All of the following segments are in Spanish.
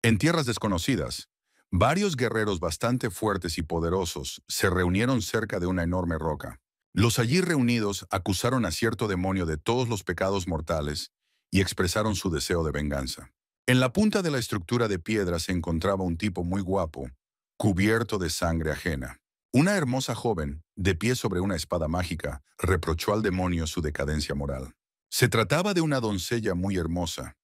En tierras desconocidas, varios guerreros bastante fuertes y poderosos se reunieron cerca de una enorme roca. Los allí reunidos acusaron a cierto demonio de todos los pecados mortales y expresaron su deseo de venganza. En la punta de la estructura de piedra se encontraba un tipo muy guapo, cubierto de sangre ajena. Una hermosa joven, de pie sobre una espada mágica, reprochó al demonio su decadencia moral. Se trataba de una doncella muy hermosa,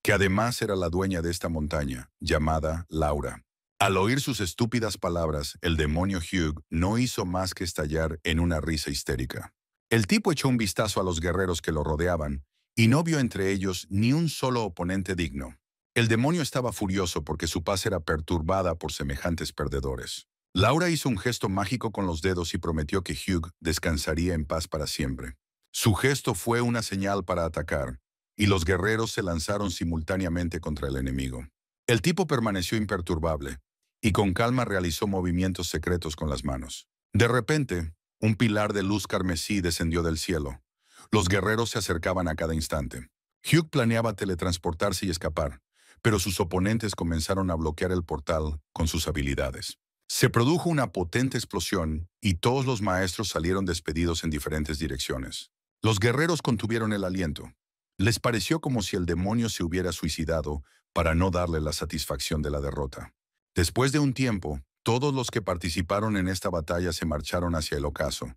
que además era la dueña de esta montaña, llamada Laura. Al oír sus estúpidas palabras, el demonio Hugh no hizo más que estallar en una risa histérica. El tipo echó un vistazo a los guerreros que lo rodeaban y no vio entre ellos ni un solo oponente digno. El demonio estaba furioso porque su paz era perturbada por semejantes perdedores. Laura hizo un gesto mágico con los dedos y prometió que Hugh descansaría en paz para siempre. Su gesto fue una señal para atacar, y los guerreros se lanzaron simultáneamente contra el enemigo. El tipo permaneció imperturbable, y con calma realizó movimientos secretos con las manos. De repente, un pilar de luz carmesí descendió del cielo. Los guerreros se acercaban a cada instante. Hugh planeaba teletransportarse y escapar, pero sus oponentes comenzaron a bloquear el portal con sus habilidades. Se produjo una potente explosión y todos los maestros salieron despedidos en diferentes direcciones. Los guerreros contuvieron el aliento. Les pareció como si el demonio se hubiera suicidado para no darle la satisfacción de la derrota. Después de un tiempo, todos los que participaron en esta batalla se marcharon hacia el ocaso,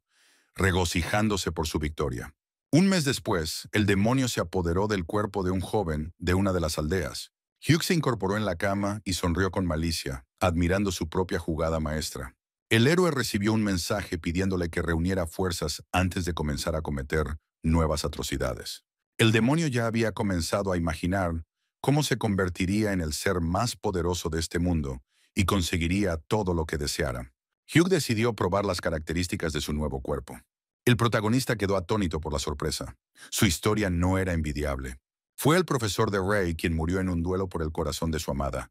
regocijándose por su victoria. Un mes después, el demonio se apoderó del cuerpo de un joven de una de las aldeas. Hugh se incorporó en la cama y sonrió con malicia, admirando su propia jugada maestra. El héroe recibió un mensaje pidiéndole que reuniera fuerzas antes de comenzar a cometer nuevas atrocidades. El demonio ya había comenzado a imaginar cómo se convertiría en el ser más poderoso de este mundo y conseguiría todo lo que deseara. Hugh decidió probar las características de su nuevo cuerpo. El protagonista quedó atónito por la sorpresa. Su historia no era envidiable. Fue el profesor de Ray quien murió en un duelo por el corazón de su amada,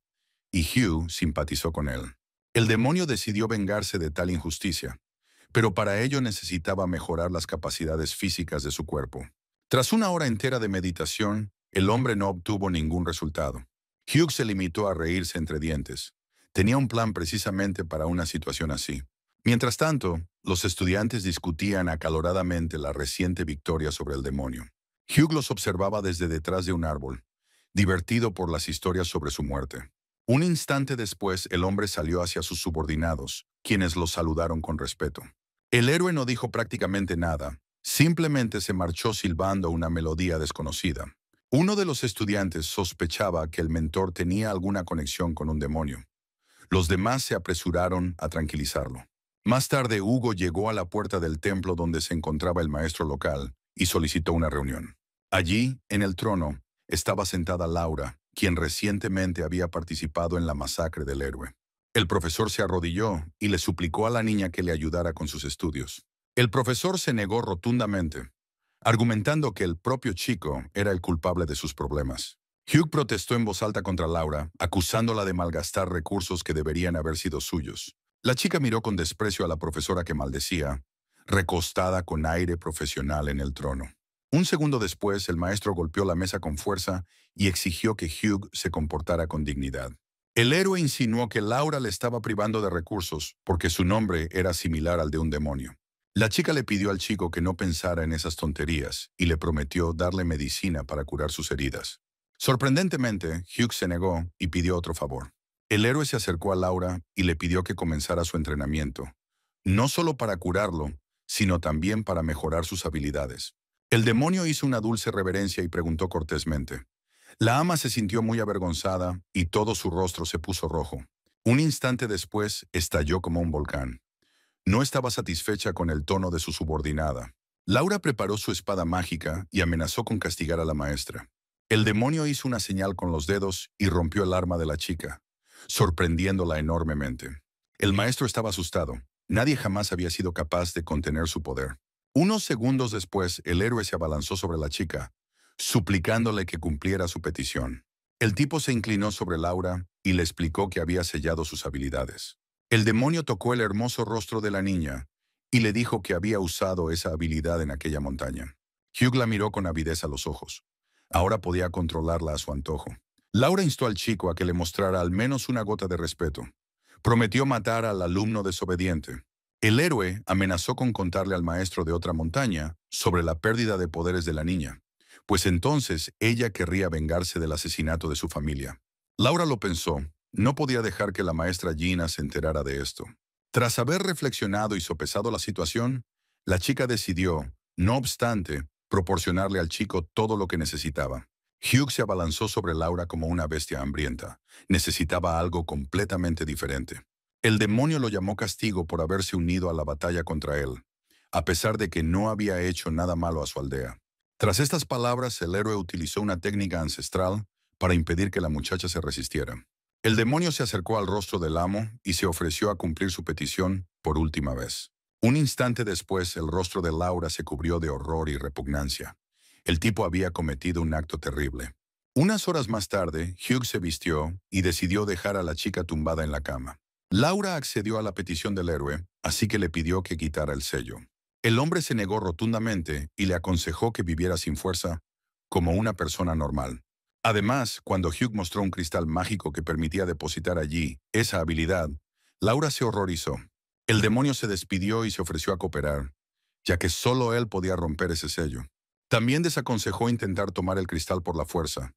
y Hugh simpatizó con él. El demonio decidió vengarse de tal injusticia, pero para ello necesitaba mejorar las capacidades físicas de su cuerpo. Tras una hora entera de meditación, el hombre no obtuvo ningún resultado. Hugh se limitó a reírse entre dientes. Tenía un plan precisamente para una situación así. Mientras tanto, los estudiantes discutían acaloradamente la reciente victoria sobre el demonio. Hugh los observaba desde detrás de un árbol, divertido por las historias sobre su muerte. Un instante después, el hombre salió hacia sus subordinados, quienes lo saludaron con respeto. El héroe no dijo prácticamente nada, simplemente se marchó silbando una melodía desconocida. Uno de los estudiantes sospechaba que el mentor tenía alguna conexión con un demonio. Los demás se apresuraron a tranquilizarlo. Más tarde, Hugo llegó a la puerta del templo donde se encontraba el maestro local y solicitó una reunión. Allí, en el trono, estaba sentada Laura, quien recientemente había participado en la masacre del héroe. El profesor se arrodilló y le suplicó a la niña que le ayudara con sus estudios. El profesor se negó rotundamente, argumentando que el propio chico era el culpable de sus problemas. Hugh protestó en voz alta contra Laura, acusándola de malgastar recursos que deberían haber sido suyos. La chica miró con desprecio a la profesora que maldecía, recostada con aire profesional en el trono. Un segundo después, el maestro golpeó la mesa con fuerza y exigió que Hugh se comportara con dignidad. El héroe insinuó que Laura le estaba privando de recursos porque su nombre era similar al de un demonio. La chica le pidió al chico que no pensara en esas tonterías y le prometió darle medicina para curar sus heridas. Sorprendentemente, Hugh se negó y pidió otro favor. El héroe se acercó a Laura y le pidió que comenzara su entrenamiento, no solo para curarlo, sino también para mejorar sus habilidades. El demonio hizo una dulce reverencia y preguntó cortésmente. La ama se sintió muy avergonzada y todo su rostro se puso rojo. Un instante después, estalló como un volcán. No estaba satisfecha con el tono de su subordinada. Laura preparó su espada mágica y amenazó con castigar a la maestra. El demonio hizo una señal con los dedos y rompió el arma de la chica, sorprendiéndola enormemente. El maestro estaba asustado. Nadie jamás había sido capaz de contener su poder. Unos segundos después, el héroe se abalanzó sobre la chica, suplicándole que cumpliera su petición. El tipo se inclinó sobre Laura y le explicó que había sellado sus habilidades. El demonio tocó el hermoso rostro de la niña y le dijo que había usado esa habilidad en aquella montaña. Hugh la miró con avidez a los ojos. Ahora podía controlarla a su antojo. Laura instó al chico a que le mostrara al menos una gota de respeto. Prometió matar al alumno desobediente. El héroe amenazó con contarle al maestro de otra montaña sobre la pérdida de poderes de la niña, pues entonces ella querría vengarse del asesinato de su familia. Laura lo pensó, no podía dejar que la maestra Gina se enterara de esto. Tras haber reflexionado y sopesado la situación, la chica decidió, no obstante, proporcionarle al chico todo lo que necesitaba. Hugh se abalanzó sobre Laura como una bestia hambrienta. Necesitaba algo completamente diferente. El demonio lo llamó castigo por haberse unido a la batalla contra él, a pesar de que no había hecho nada malo a su aldea. Tras estas palabras, el héroe utilizó una técnica ancestral para impedir que la muchacha se resistiera. El demonio se acercó al rostro del amo y se ofreció a cumplir su petición por última vez. Un instante después, el rostro de Laura se cubrió de horror y repugnancia. El tipo había cometido un acto terrible. Unas horas más tarde, Hugh se vistió y decidió dejar a la chica tumbada en la cama. Laura accedió a la petición del héroe, así que le pidió que quitara el sello. El hombre se negó rotundamente y le aconsejó que viviera sin fuerza, como una persona normal. Además, cuando Hugh mostró un cristal mágico que permitía depositar allí esa habilidad, Laura se horrorizó. El demonio se despidió y se ofreció a cooperar, ya que solo él podía romper ese sello. También desaconsejó intentar tomar el cristal por la fuerza,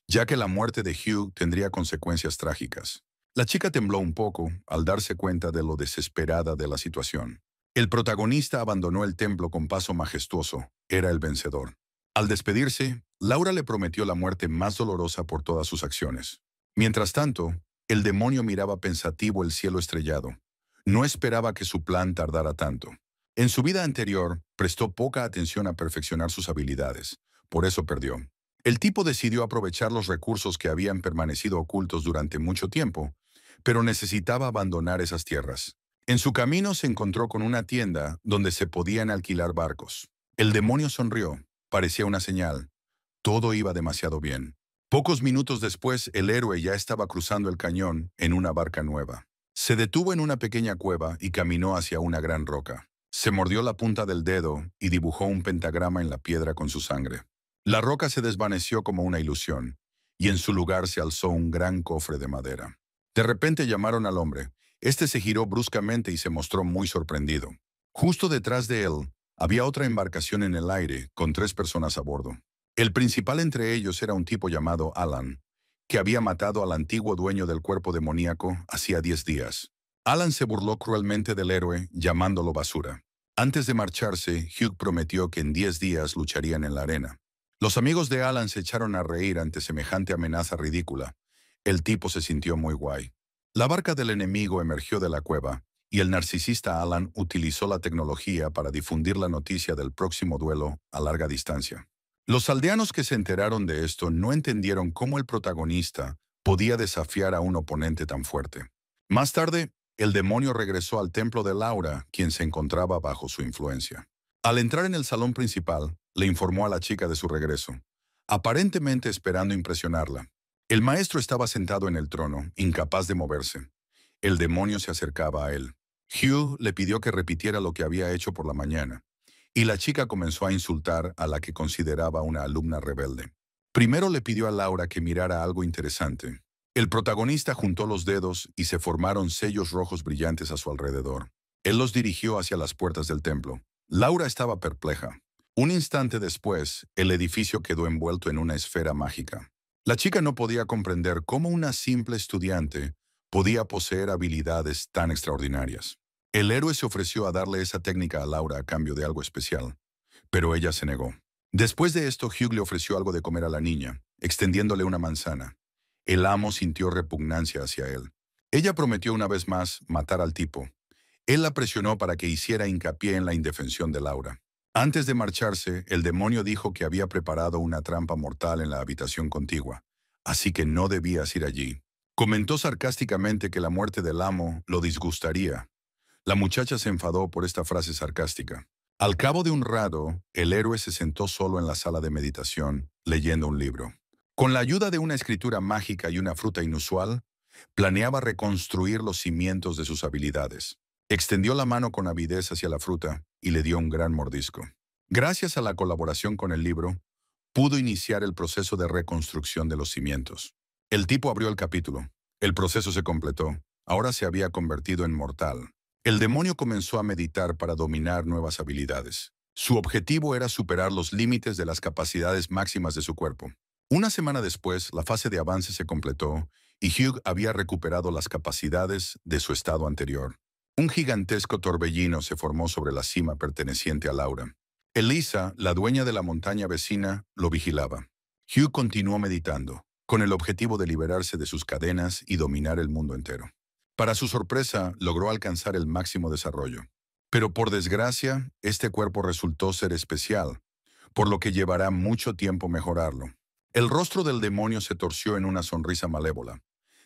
ya que la muerte de Hugh tendría consecuencias trágicas. La chica tembló un poco al darse cuenta de lo desesperada de la situación. El protagonista abandonó el templo con paso majestuoso. Era el vencedor. Al despedirse, Laura le prometió la muerte más dolorosa por todas sus acciones. Mientras tanto, el demonio miraba pensativo el cielo estrellado. No esperaba que su plan tardara tanto. En su vida anterior, prestó poca atención a perfeccionar sus habilidades. Por eso perdió. El tipo decidió aprovechar los recursos que habían permanecido ocultos durante mucho tiempo, pero necesitaba abandonar esas tierras. En su camino se encontró con una tienda donde se podían alquilar barcos. El demonio sonrió. Parecía una señal. Todo iba demasiado bien. Pocos minutos después, el héroe ya estaba cruzando el cañón en una barca nueva. Se detuvo en una pequeña cueva y caminó hacia una gran roca. Se mordió la punta del dedo y dibujó un pentagrama en la piedra con su sangre. La roca se desvaneció como una ilusión, y en su lugar se alzó un gran cofre de madera. De repente llamaron al hombre. Este se giró bruscamente y se mostró muy sorprendido. Justo detrás de él, había otra embarcación en el aire, con 3 personas a bordo. El principal entre ellos era un tipo llamado Alan, que había matado al antiguo dueño del cuerpo demoníaco hacía 10 días. Alan se burló cruelmente del héroe, llamándolo basura. Antes de marcharse, Hugh prometió que en 10 días lucharían en la arena. Los amigos de Alan se echaron a reír ante semejante amenaza ridícula. El tipo se sintió muy guay. La barca del enemigo emergió de la cueva, y el narcisista Alan utilizó la tecnología para difundir la noticia del próximo duelo a larga distancia. Los aldeanos que se enteraron de esto no entendieron cómo el protagonista podía desafiar a un oponente tan fuerte. Más tarde, el demonio regresó al templo de Laura, quien se encontraba bajo su influencia. Al entrar en el salón principal, le informó a la chica de su regreso, aparentemente esperando impresionarla. El maestro estaba sentado en el trono, incapaz de moverse. El demonio se acercaba a él. Hugh le pidió que repitiera lo que había hecho por la mañana, y la chica comenzó a insultar a la que consideraba una alumna rebelde. Primero le pidió a Laura que mirara algo interesante. El protagonista juntó los dedos y se formaron sellos rojos brillantes a su alrededor. Él los dirigió hacia las puertas del templo. Laura estaba perpleja. Un instante después, el edificio quedó envuelto en una esfera mágica. La chica no podía comprender cómo una simple estudiante podía poseer habilidades tan extraordinarias. El héroe se ofreció a darle esa técnica a Laura a cambio de algo especial, pero ella se negó. Después de esto, Hugh le ofreció algo de comer a la niña, extendiéndole una manzana. El amo sintió repugnancia hacia él. Ella prometió una vez más matar al tipo. Él la presionó para que hiciera hincapié en la indefensión de Laura. Antes de marcharse, el demonio dijo que había preparado una trampa mortal en la habitación contigua, así que no debías ir allí. Comentó sarcásticamente que la muerte del amo lo disgustaría. La muchacha se enfadó por esta frase sarcástica. Al cabo de un rato, el héroe se sentó solo en la sala de meditación, leyendo un libro. Con la ayuda de una escritura mágica y una fruta inusual, planeaba reconstruir los cimientos de sus habilidades. Extendió la mano con avidez hacia la fruta y le dio un gran mordisco. Gracias a la colaboración con el libro, pudo iniciar el proceso de reconstrucción de los cimientos. El tipo abrió el capítulo. El proceso se completó. Ahora se había convertido en mortal. El demonio comenzó a meditar para dominar nuevas habilidades. Su objetivo era superar los límites de las capacidades máximas de su cuerpo. Una semana después, la fase de avance se completó y Hugh había recuperado las capacidades de su estado anterior. Un gigantesco torbellino se formó sobre la cima perteneciente a Laura. Elisa, la dueña de la montaña vecina, lo vigilaba. Hugh continuó meditando, con el objetivo de liberarse de sus cadenas y dominar el mundo entero. Para su sorpresa, logró alcanzar el máximo desarrollo. Pero por desgracia, este cuerpo resultó ser especial, por lo que llevará mucho tiempo mejorarlo. El rostro del demonio se torció en una sonrisa malévola.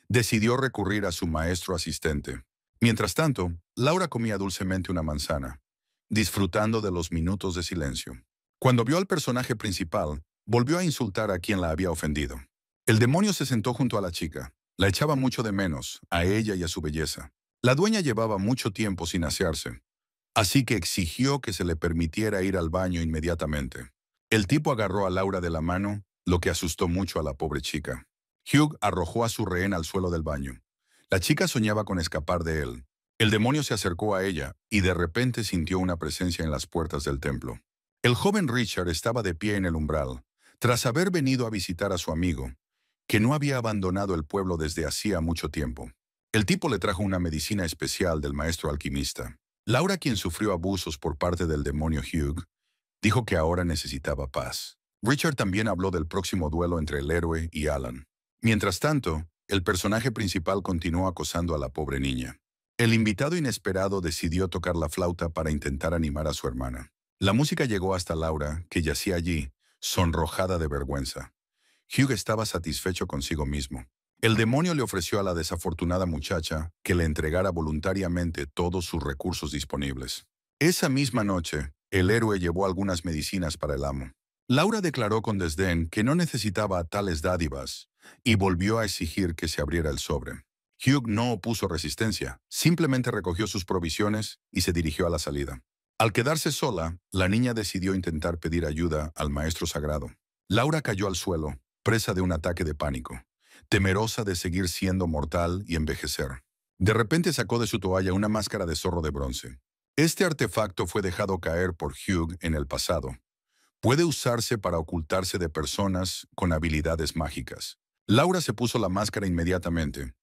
Decidió recurrir a su maestro asistente. Mientras tanto, Laura comía dulcemente una manzana, disfrutando de los minutos de silencio. Cuando vio al personaje principal, volvió a insultar a quien la había ofendido. El demonio se sentó junto a la chica. La echaba mucho de menos, a ella y a su belleza. La dueña llevaba mucho tiempo sin asearse, así que exigió que se le permitiera ir al baño inmediatamente. El tipo agarró a Laura de la mano, lo que asustó mucho a la pobre chica. Hugh arrojó a su rehén al suelo del baño. La chica soñaba con escapar de él. El demonio se acercó a ella y de repente sintió una presencia en las puertas del templo. El joven Richard estaba de pie en el umbral, tras haber venido a visitar a su amigo, que no había abandonado el pueblo desde hacía mucho tiempo. El tipo le trajo una medicina especial del maestro alquimista. Laura, quien sufrió abusos por parte del demonio Hugh, dijo que ahora necesitaba paz. Richard también habló del próximo duelo entre el héroe y Alan. Mientras tanto, el personaje principal continuó acosando a la pobre niña. El invitado inesperado decidió tocar la flauta para intentar animar a su hermana. La música llegó hasta Laura, que yacía allí, sonrojada de vergüenza. Hugh estaba satisfecho consigo mismo. El demonio le ofreció a la desafortunada muchacha que le entregara voluntariamente todos sus recursos disponibles. Esa misma noche, el héroe llevó algunas medicinas para el amo. Laura declaró con desdén que no necesitaba tales dádivas y volvió a exigir que se abriera el sobre. Hugh no opuso resistencia, simplemente recogió sus provisiones y se dirigió a la salida. Al quedarse sola, la niña decidió intentar pedir ayuda al maestro sagrado. Laura cayó al suelo, presa de un ataque de pánico, temerosa de seguir siendo mortal y envejecer. De repente sacó de su toalla una máscara de zorro de bronce. Este artefacto fue dejado caer por Hugh en el pasado. Puede usarse para ocultarse de personas con habilidades mágicas. Laura se puso la máscara inmediatamente.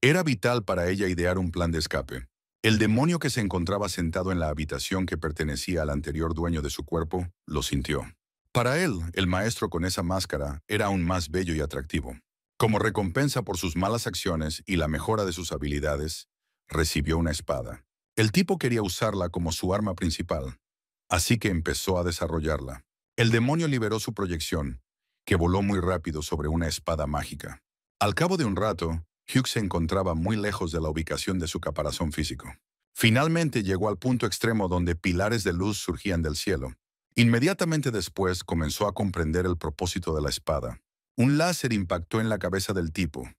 Era vital para ella idear un plan de escape. El demonio que se encontraba sentado en la habitación que pertenecía al anterior dueño de su cuerpo, lo sintió. Para él, el maestro con esa máscara era aún más bello y atractivo. Como recompensa por sus malas acciones y la mejora de sus habilidades, recibió una espada. El tipo quería usarla como su arma principal, así que empezó a desarrollarla. El demonio liberó su proyección, que voló muy rápido sobre una espada mágica. Al cabo de un rato, Hugh se encontraba muy lejos de la ubicación de su caparazón físico. Finalmente llegó al punto extremo donde pilares de luz surgían del cielo. Inmediatamente después comenzó a comprender el propósito de la espada. Un láser impactó en la cabeza del tipo,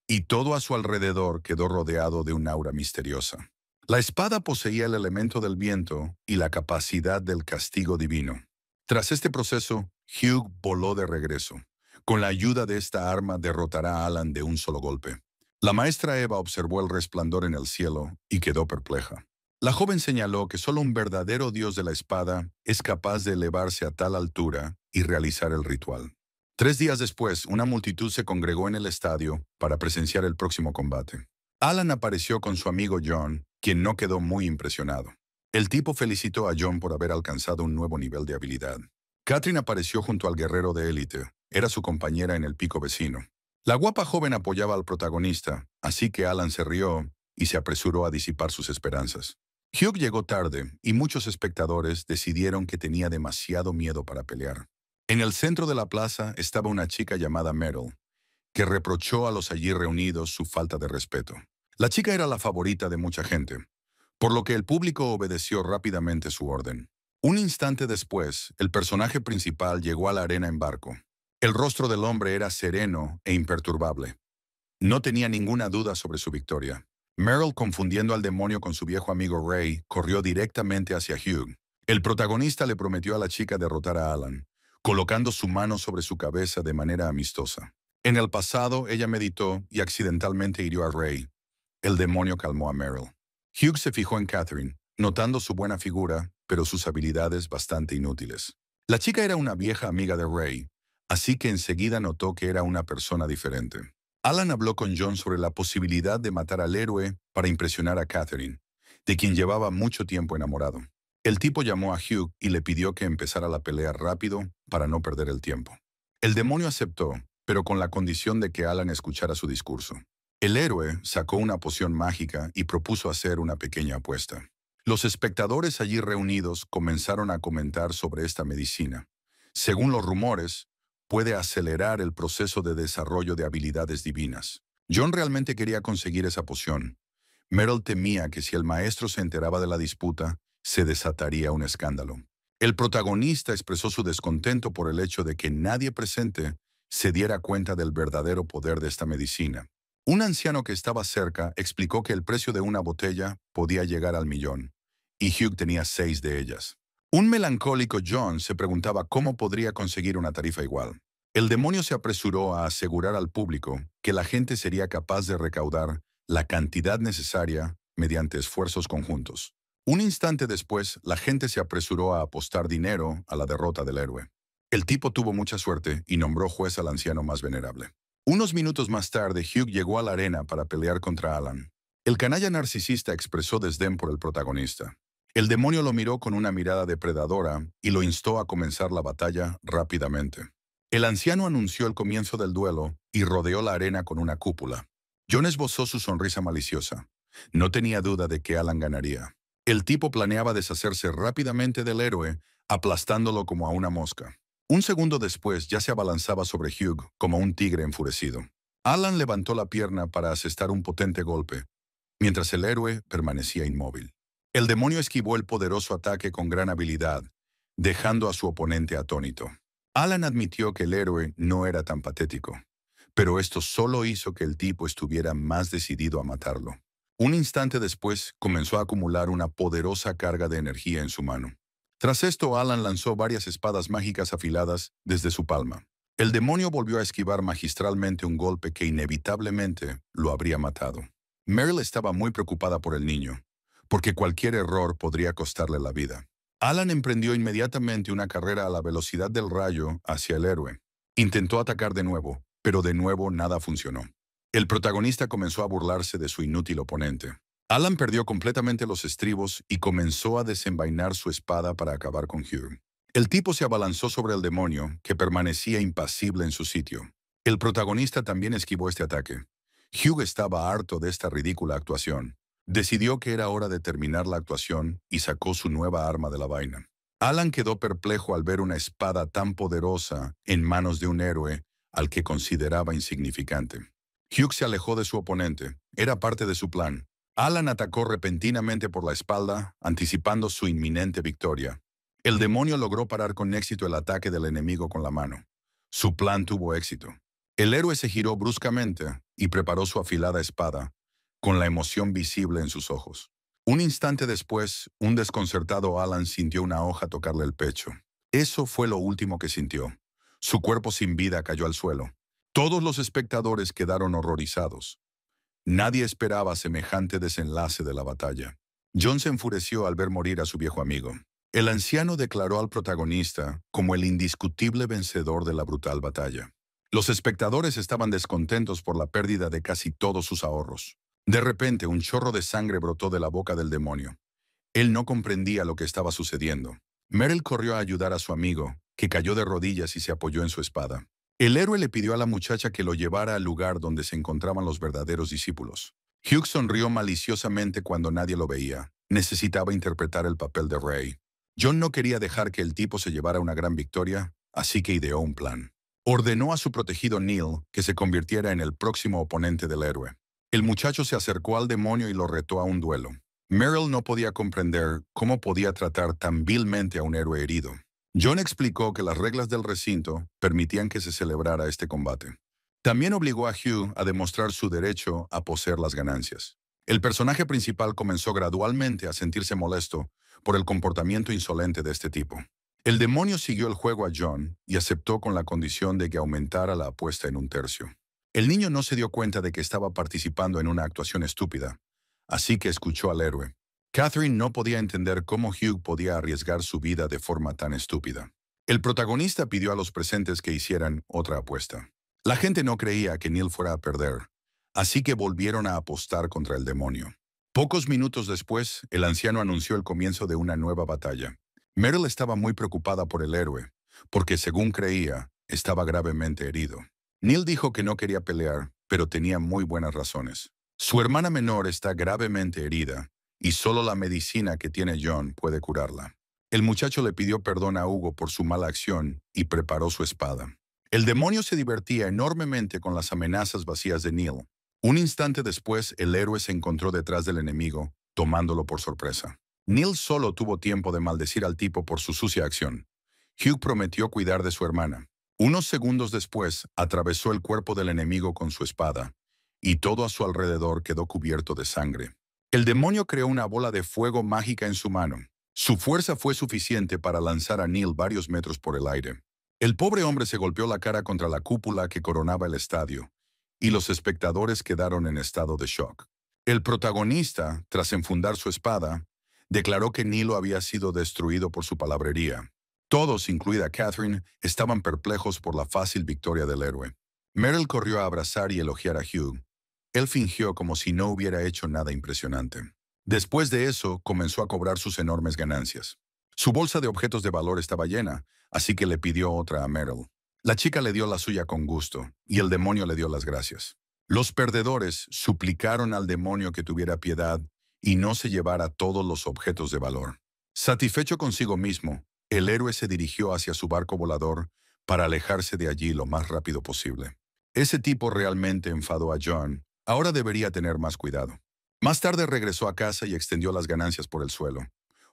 y todo a su alrededor quedó rodeado de un aura misteriosa. La espada poseía el elemento del viento y la capacidad del castigo divino. Tras este proceso, Hugh voló de regreso. Con la ayuda de esta arma derrotará a Alan de un solo golpe. La maestra Eva observó el resplandor en el cielo y quedó perpleja. La joven señaló que solo un verdadero dios de la espada es capaz de elevarse a tal altura y realizar el ritual. 3 días después, una multitud se congregó en el estadio para presenciar el próximo combate. Alan apareció con su amigo John, quien no quedó muy impresionado. El tipo felicitó a John por haber alcanzado un nuevo nivel de habilidad. Catherine apareció junto al guerrero de élite. Era su compañera en el pico vecino. La guapa joven apoyaba al protagonista, así que Alan se rió y se apresuró a disipar sus esperanzas. Hugh llegó tarde y muchos espectadores decidieron que tenía demasiado miedo para pelear. En el centro de la plaza estaba una chica llamada Meryl, que reprochó a los allí reunidos su falta de respeto. La chica era la favorita de mucha gente, por lo que el público obedeció rápidamente su orden. Un instante después, el personaje principal llegó a la arena en barco. El rostro del hombre era sereno e imperturbable. No tenía ninguna duda sobre su victoria. Meryl, confundiendo al demonio con su viejo amigo Ray, corrió directamente hacia Hugh. El protagonista le prometió a la chica derrotar a Alan, colocando su mano sobre su cabeza de manera amistosa. En el pasado, ella meditó y accidentalmente hirió a Ray. El demonio calmó a Meryl. Hugh se fijó en Catherine, notando su buena figura, pero sus habilidades bastante inútiles. La chica era una vieja amiga de Ray, así que enseguida notó que era una persona diferente. Alan habló con John sobre la posibilidad de matar al héroe para impresionar a Catherine, de quien llevaba mucho tiempo enamorado. El tipo llamó a Hugh y le pidió que empezara la pelea rápido para no perder el tiempo. El demonio aceptó, pero con la condición de que Alan escuchara su discurso. El héroe sacó una poción mágica y propuso hacer una pequeña apuesta. Los espectadores allí reunidos comenzaron a comentar sobre esta medicina. Según los rumores, puede acelerar el proceso de desarrollo de habilidades divinas. John realmente quería conseguir esa poción. Meryl temía que si el maestro se enteraba de la disputa, se desataría un escándalo. El protagonista expresó su descontento por el hecho de que nadie presente se diera cuenta del verdadero poder de esta medicina. Un anciano que estaba cerca explicó que el precio de una botella podía llegar al 1.000.000, y Hugh tenía 6 de ellas. Un melancólico John se preguntaba cómo podría conseguir una tarifa igual. El demonio se apresuró a asegurar al público que la gente sería capaz de recaudar la cantidad necesaria mediante esfuerzos conjuntos. Un instante después, la gente se apresuró a apostar dinero a la derrota del héroe. El tipo tuvo mucha suerte y nombró juez al anciano más venerable. Unos minutos más tarde, Hugh llegó a la arena para pelear contra Alan. El canalla narcisista expresó desdén por el protagonista. El demonio lo miró con una mirada depredadora y lo instó a comenzar la batalla rápidamente. El anciano anunció el comienzo del duelo y rodeó la arena con una cúpula. John esbozó su sonrisa maliciosa. No tenía duda de que Alan ganaría. El tipo planeaba deshacerse rápidamente del héroe, aplastándolo como a una mosca. Un segundo después ya se abalanzaba sobre Hugh como un tigre enfurecido. Alan levantó la pierna para asestar un potente golpe, mientras el héroe permanecía inmóvil. El demonio esquivó el poderoso ataque con gran habilidad, dejando a su oponente atónito. Alan admitió que el héroe no era tan patético, pero esto solo hizo que el tipo estuviera más decidido a matarlo. Un instante después comenzó a acumular una poderosa carga de energía en su mano. Tras esto, Alan lanzó varias espadas mágicas afiladas desde su palma. El demonio volvió a esquivar magistralmente un golpe que inevitablemente lo habría matado. Meryl estaba muy preocupada por el niño, porque cualquier error podría costarle la vida. Alan emprendió inmediatamente una carrera a la velocidad del rayo hacia el héroe. Intentó atacar de nuevo, pero de nuevo nada funcionó. El protagonista comenzó a burlarse de su inútil oponente. Alan perdió completamente los estribos y comenzó a desenvainar su espada para acabar con Hugh. El tipo se abalanzó sobre el demonio, que permanecía impasible en su sitio. El protagonista también esquivó este ataque. Hugh estaba harto de esta ridícula actuación. Decidió que era hora de terminar la actuación y sacó su nueva arma de la vaina. Alan quedó perplejo al ver una espada tan poderosa en manos de un héroe al que consideraba insignificante. Hugh se alejó de su oponente. Era parte de su plan. Alan atacó repentinamente por la espalda, anticipando su inminente victoria. El demonio logró parar con éxito el ataque del enemigo con la mano. Su plan tuvo éxito. El héroe se giró bruscamente y preparó su afilada espada, con la emoción visible en sus ojos. Un instante después, un desconcertado Alan sintió una hoja tocarle el pecho. Eso fue lo último que sintió. Su cuerpo sin vida cayó al suelo. Todos los espectadores quedaron horrorizados. Nadie esperaba semejante desenlace de la batalla. John se enfureció al ver morir a su viejo amigo. El anciano declaró al protagonista como el indiscutible vencedor de la brutal batalla. Los espectadores estaban descontentos por la pérdida de casi todos sus ahorros. De repente, un chorro de sangre brotó de la boca del demonio. Él no comprendía lo que estaba sucediendo. Meryl corrió a ayudar a su amigo, que cayó de rodillas y se apoyó en su espada. El héroe le pidió a la muchacha que lo llevara al lugar donde se encontraban los verdaderos discípulos. Hugh sonrió maliciosamente cuando nadie lo veía. Necesitaba interpretar el papel de Ray. John no quería dejar que el tipo se llevara una gran victoria, así que ideó un plan. Ordenó a su protegido Neil que se convirtiera en el próximo oponente del héroe. El muchacho se acercó al demonio y lo retó a un duelo. Meryl no podía comprender cómo podía tratar tan vilmente a un héroe herido. John explicó que las reglas del recinto permitían que se celebrara este combate. También obligó a Hugh a demostrar su derecho a poseer las ganancias. El personaje principal comenzó gradualmente a sentirse molesto por el comportamiento insolente de este tipo. El demonio siguió el juego a John y aceptó con la condición de que aumentara la apuesta en un tercio. El niño no se dio cuenta de que estaba participando en una actuación estúpida, así que escuchó al héroe. Catherine no podía entender cómo Hugh podía arriesgar su vida de forma tan estúpida. El protagonista pidió a los presentes que hicieran otra apuesta. La gente no creía que Neil fuera a perder, así que volvieron a apostar contra el demonio. Pocos minutos después, el anciano anunció el comienzo de una nueva batalla. Meryl estaba muy preocupada por el héroe, porque según creía, estaba gravemente herido. Neil dijo que no quería pelear, pero tenía muy buenas razones. Su hermana menor está gravemente herida, y solo la medicina que tiene John puede curarla. El muchacho le pidió perdón a Hugo por su mala acción y preparó su espada. El demonio se divertía enormemente con las amenazas vacías de Neil. Un instante después, el héroe se encontró detrás del enemigo, tomándolo por sorpresa. Neil solo tuvo tiempo de maldecir al tipo por su sucia acción. Hugh prometió cuidar de su hermana. Unos segundos después, atravesó el cuerpo del enemigo con su espada, y todo a su alrededor quedó cubierto de sangre. El demonio creó una bola de fuego mágica en su mano. Su fuerza fue suficiente para lanzar a Neil varios metros por el aire. El pobre hombre se golpeó la cara contra la cúpula que coronaba el estadio, y los espectadores quedaron en estado de shock. El protagonista, tras enfundar su espada, declaró que Nilo había sido destruido por su palabrería. Todos, incluida Catherine, estaban perplejos por la fácil victoria del héroe. Meryl corrió a abrazar y elogiar a Hugh. Él fingió como si no hubiera hecho nada impresionante. Después de eso, comenzó a cobrar sus enormes ganancias. Su bolsa de objetos de valor estaba llena, así que le pidió otra a Meryl. La chica le dio la suya con gusto, y el demonio le dio las gracias. Los perdedores suplicaron al demonio que tuviera piedad y no se llevara todos los objetos de valor. Satisfecho consigo mismo, el héroe se dirigió hacia su barco volador para alejarse de allí lo más rápido posible. Ese tipo realmente enfadó a John. Ahora debería tener más cuidado. Más tarde regresó a casa y extendió las ganancias por el suelo.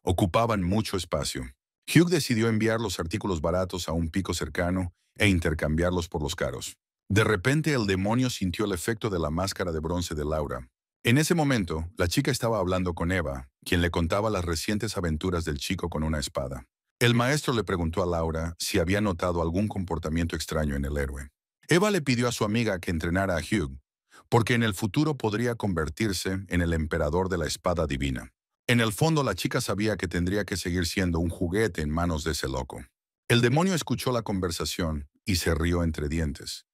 Ocupaban mucho espacio. Hugh decidió enviar los artículos baratos a un pico cercano e intercambiarlos por los caros. De repente el demonio sintió el efecto de la máscara de bronce de Laura. En ese momento, la chica estaba hablando con Eva, quien le contaba las recientes aventuras del chico con una espada. El maestro le preguntó a Laura si había notado algún comportamiento extraño en el héroe. Eva le pidió a su amiga que entrenara a Hugh, porque en el futuro podría convertirse en el emperador de la espada divina. En el fondo, la chica sabía que tendría que seguir siendo un juguete en manos de ese loco. El demonio escuchó la conversación y se rió entre dientes,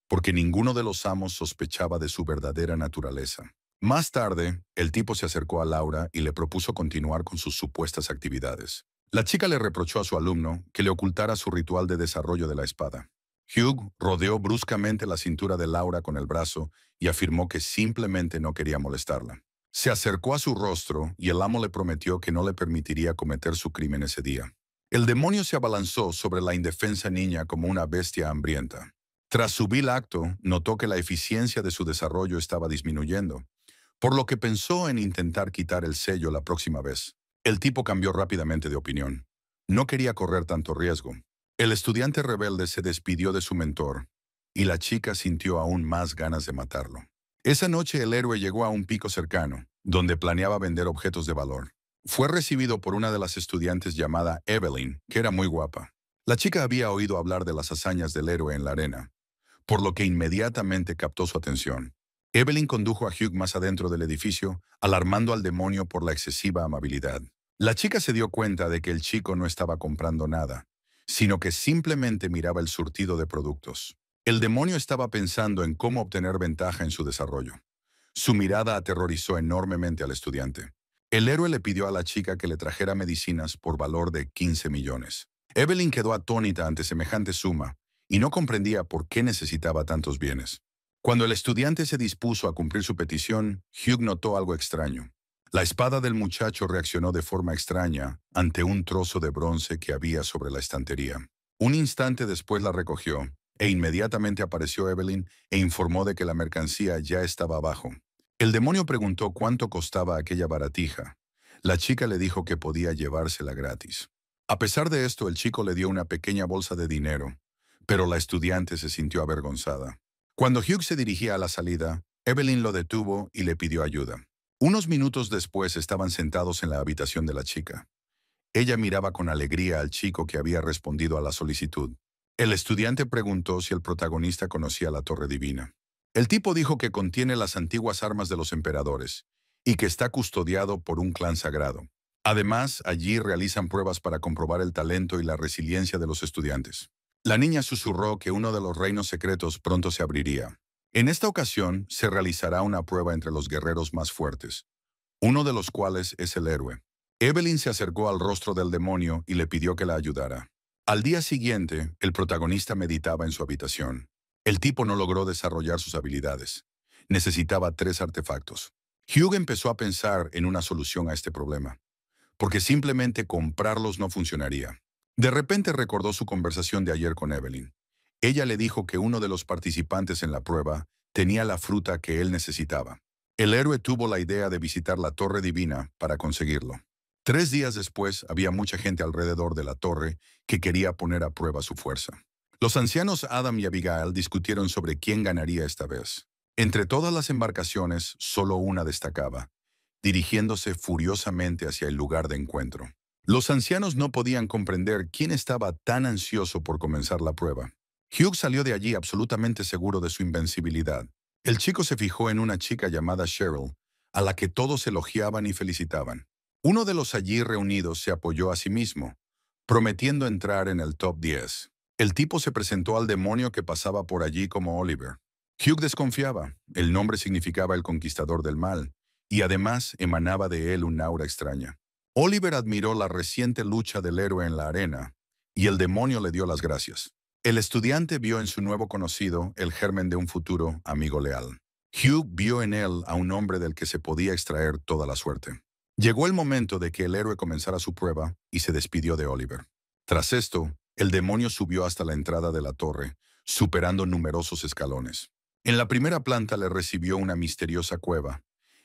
porque ninguno de los amos sospechaba de su verdadera naturaleza. Más tarde, el tipo se acercó a Laura y le propuso continuar con sus supuestas actividades. La chica le reprochó a su alumno que le ocultara su ritual de desarrollo de la espada. Hugh rodeó bruscamente la cintura de Laura con el brazo y afirmó que simplemente no quería molestarla. Se acercó a su rostro y el amo le prometió que no le permitiría cometer su crimen ese día. El demonio se abalanzó sobre la indefensa niña como una bestia hambrienta. Tras su vil acto, notó que la eficiencia de su desarrollo estaba disminuyendo, por lo que pensó en intentar quitar el sello la próxima vez. El tipo cambió rápidamente de opinión. No quería correr tanto riesgo. El estudiante rebelde se despidió de su mentor, y la chica sintió aún más ganas de matarlo. Esa noche el héroe llegó a un pico cercano, donde planeaba vender objetos de valor. Fue recibido por una de las estudiantes llamada Evelyn, que era muy guapa. La chica había oído hablar de las hazañas del héroe en la arena, por lo que inmediatamente captó su atención. Evelyn condujo a Hugh más adentro del edificio, alarmando al demonio por la excesiva amabilidad. La chica se dio cuenta de que el chico no estaba comprando nada, sino que simplemente miraba el surtido de productos. El demonio estaba pensando en cómo obtener ventaja en su desarrollo. Su mirada aterrorizó enormemente al estudiante. El héroe le pidió a la chica que le trajera medicinas por valor de 15 millones. Evelyn quedó atónita ante semejante suma y no comprendía por qué necesitaba tantos bienes. Cuando el estudiante se dispuso a cumplir su petición, Hugh notó algo extraño. La espada del muchacho reaccionó de forma extraña ante un trozo de bronce que había sobre la estantería. Un instante después la recogió, e inmediatamente apareció Evelyn e informó de que la mercancía ya estaba abajo. El demonio preguntó cuánto costaba aquella baratija. La chica le dijo que podía llevársela gratis. A pesar de esto, el chico le dio una pequeña bolsa de dinero, pero la estudiante se sintió avergonzada. Cuando Hugh se dirigía a la salida, Evelyn lo detuvo y le pidió ayuda. Unos minutos después estaban sentados en la habitación de la chica. Ella miraba con alegría al chico que había respondido a la solicitud. El estudiante preguntó si el protagonista conocía la Torre Divina. El tipo dijo que contiene las antiguas armas de los emperadores y que está custodiado por un clan sagrado. Además, allí realizan pruebas para comprobar el talento y la resiliencia de los estudiantes. La niña susurró que uno de los reinos secretos pronto se abriría. En esta ocasión, se realizará una prueba entre los guerreros más fuertes, uno de los cuales es el héroe. Evelyn se acercó al rostro del demonio y le pidió que la ayudara. Al día siguiente, el protagonista meditaba en su habitación. El tipo no logró desarrollar sus habilidades. Necesitaba 3 artefactos. Hugh empezó a pensar en una solución a este problema, porque simplemente comprarlos no funcionaría. De repente recordó su conversación de ayer con Evelyn. Ella le dijo que uno de los participantes en la prueba tenía la fruta que él necesitaba. El héroe tuvo la idea de visitar la Torre Divina para conseguirlo. 3 días después, había mucha gente alrededor de la torre que quería poner a prueba su fuerza. Los ancianos Adam y Abigail discutieron sobre quién ganaría esta vez. Entre todas las embarcaciones, solo una destacaba, dirigiéndose furiosamente hacia el lugar de encuentro. Los ancianos no podían comprender quién estaba tan ansioso por comenzar la prueba. Hugh salió de allí absolutamente seguro de su invencibilidad. El chico se fijó en una chica llamada Cheryl, a la que todos elogiaban y felicitaban. Uno de los allí reunidos se apoyó a sí mismo, prometiendo entrar en el top 10. El tipo se presentó al demonio que pasaba por allí como Oliver. Hugh desconfiaba. El nombre significaba el conquistador del mal, y además emanaba de él un aura extraña. Oliver admiró la reciente lucha del héroe en la arena, y el demonio le dio las gracias. El estudiante vio en su nuevo conocido el germen de un futuro amigo leal. Hugh vio en él a un hombre del que se podía extraer toda la suerte. Llegó el momento de que el héroe comenzara su prueba y se despidió de Oliver. Tras esto, el demonio subió hasta la entrada de la torre, superando numerosos escalones. En la primera planta le recibió una misteriosa cueva,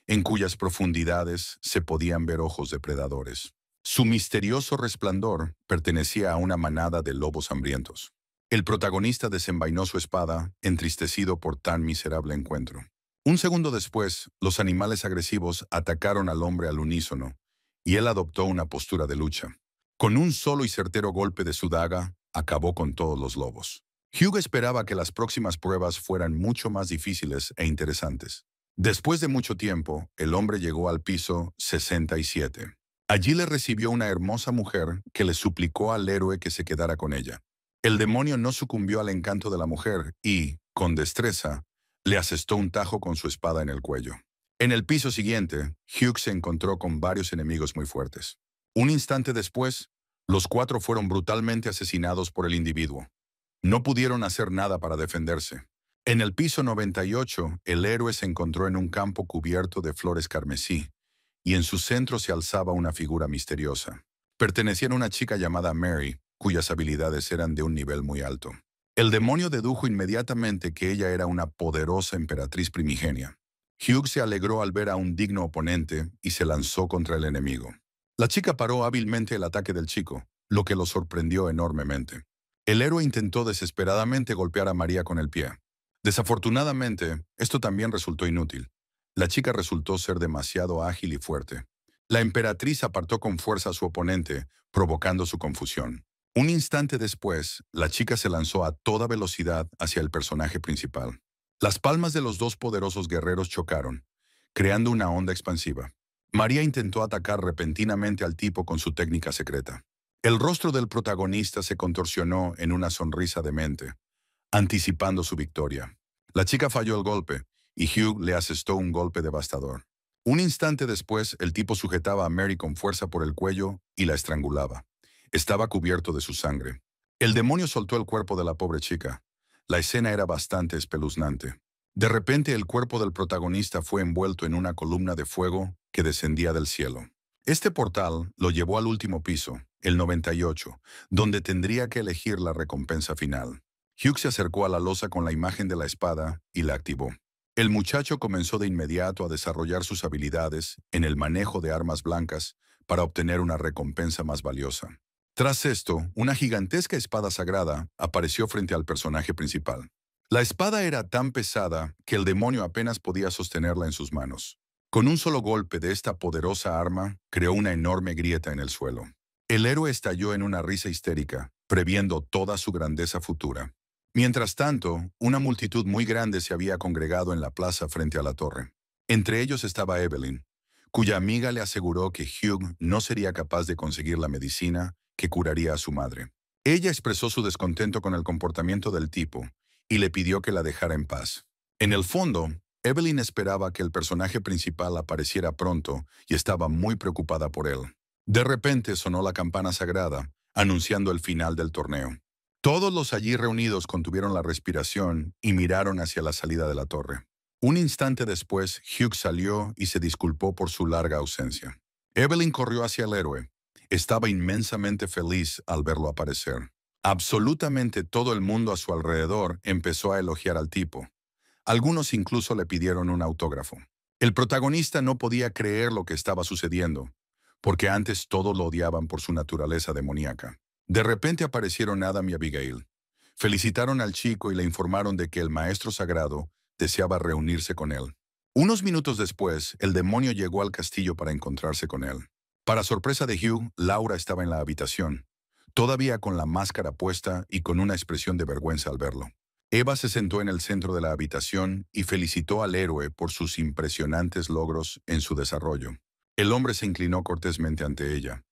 en cuyas profundidades se podían ver ojos depredadores. Su misterioso resplandor pertenecía a una manada de lobos hambrientos. El protagonista desenvainó su espada, entristecido por tan miserable encuentro. Un segundo después, los animales agresivos atacaron al hombre al unísono, y él adoptó una postura de lucha. Con un solo y certero golpe de su daga, acabó con todos los lobos. Hugh esperaba que las próximas pruebas fueran mucho más difíciles e interesantes. Después de mucho tiempo, el hombre llegó al piso 67. Allí le recibió una hermosa mujer que le suplicó al héroe que se quedara con ella. El demonio no sucumbió al encanto de la mujer y, con destreza, le asestó un tajo con su espada en el cuello. En el piso siguiente, Hugh se encontró con varios enemigos muy fuertes. Un instante después, los 4 fueron brutalmente asesinados por el individuo. No pudieron hacer nada para defenderse. En el piso 98, el héroe se encontró en un campo cubierto de flores carmesí, y en su centro se alzaba una figura misteriosa. Pertenecía a una chica llamada Mary, cuyas habilidades eran de un nivel muy alto. El demonio dedujo inmediatamente que ella era una poderosa emperatriz primigenia. Hugh se alegró al ver a un digno oponente y se lanzó contra el enemigo. La chica paró hábilmente el ataque del chico, lo que lo sorprendió enormemente. El héroe intentó desesperadamente golpear a María con el pie. Desafortunadamente, esto también resultó inútil. La chica resultó ser demasiado ágil y fuerte. La emperatriz apartó con fuerza a su oponente, provocando su confusión. Un instante después, la chica se lanzó a toda velocidad hacia el personaje principal. Las palmas de los 2 poderosos guerreros chocaron, creando una onda expansiva. María intentó atacar repentinamente al tipo con su técnica secreta. El rostro del protagonista se contorsionó en una sonrisa demente, anticipando su victoria. La chica falló el golpe, y Hugh le asestó un golpe devastador. Un instante después, el tipo sujetaba a Mary con fuerza por el cuello y la estrangulaba. Estaba cubierto de su sangre. El demonio soltó el cuerpo de la pobre chica. La escena era bastante espeluznante. De repente, el cuerpo del protagonista fue envuelto en una columna de fuego que descendía del cielo. Este portal lo llevó al último piso, el 98, donde tendría que elegir la recompensa final. Hugh se acercó a la losa con la imagen de la espada y la activó. El muchacho comenzó de inmediato a desarrollar sus habilidades en el manejo de armas blancas para obtener una recompensa más valiosa. Tras esto, una gigantesca espada sagrada apareció frente al personaje principal. La espada era tan pesada que el demonio apenas podía sostenerla en sus manos. Con un solo golpe de esta poderosa arma, creó una enorme grieta en el suelo. El héroe estalló en una risa histérica, previendo toda su grandeza futura. Mientras tanto, una multitud muy grande se había congregado en la plaza frente a la torre. Entre ellos estaba Evelyn, cuya amiga le aseguró que Hugh no sería capaz de conseguir la medicina que curaría a su madre. Ella expresó su descontento con el comportamiento del tipo y le pidió que la dejara en paz. En el fondo, Evelyn esperaba que el personaje principal apareciera pronto y estaba muy preocupada por él. De repente sonó la campana sagrada, anunciando el final del torneo. Todos los allí reunidos contuvieron la respiración y miraron hacia la salida de la torre. Un instante después, Hugh salió y se disculpó por su larga ausencia. Evelyn corrió hacia el héroe. Estaba inmensamente feliz al verlo aparecer. Absolutamente todo el mundo a su alrededor empezó a elogiar al tipo. Algunos incluso le pidieron un autógrafo. El protagonista no podía creer lo que estaba sucediendo, porque antes todos lo odiaban por su naturaleza demoníaca. De repente aparecieron Adam y Abigail. Felicitaron al chico y le informaron de que el maestro sagrado deseaba reunirse con él. Unos minutos después, el demonio llegó al castillo para encontrarse con él. Para sorpresa de Hugh, Laura estaba en la habitación, todavía con la máscara puesta y con una expresión de vergüenza al verlo. Eva se sentó en el centro de la habitación y felicitó al héroe por sus impresionantes logros en su desarrollo. El hombre se inclinó cortésmente ante ella.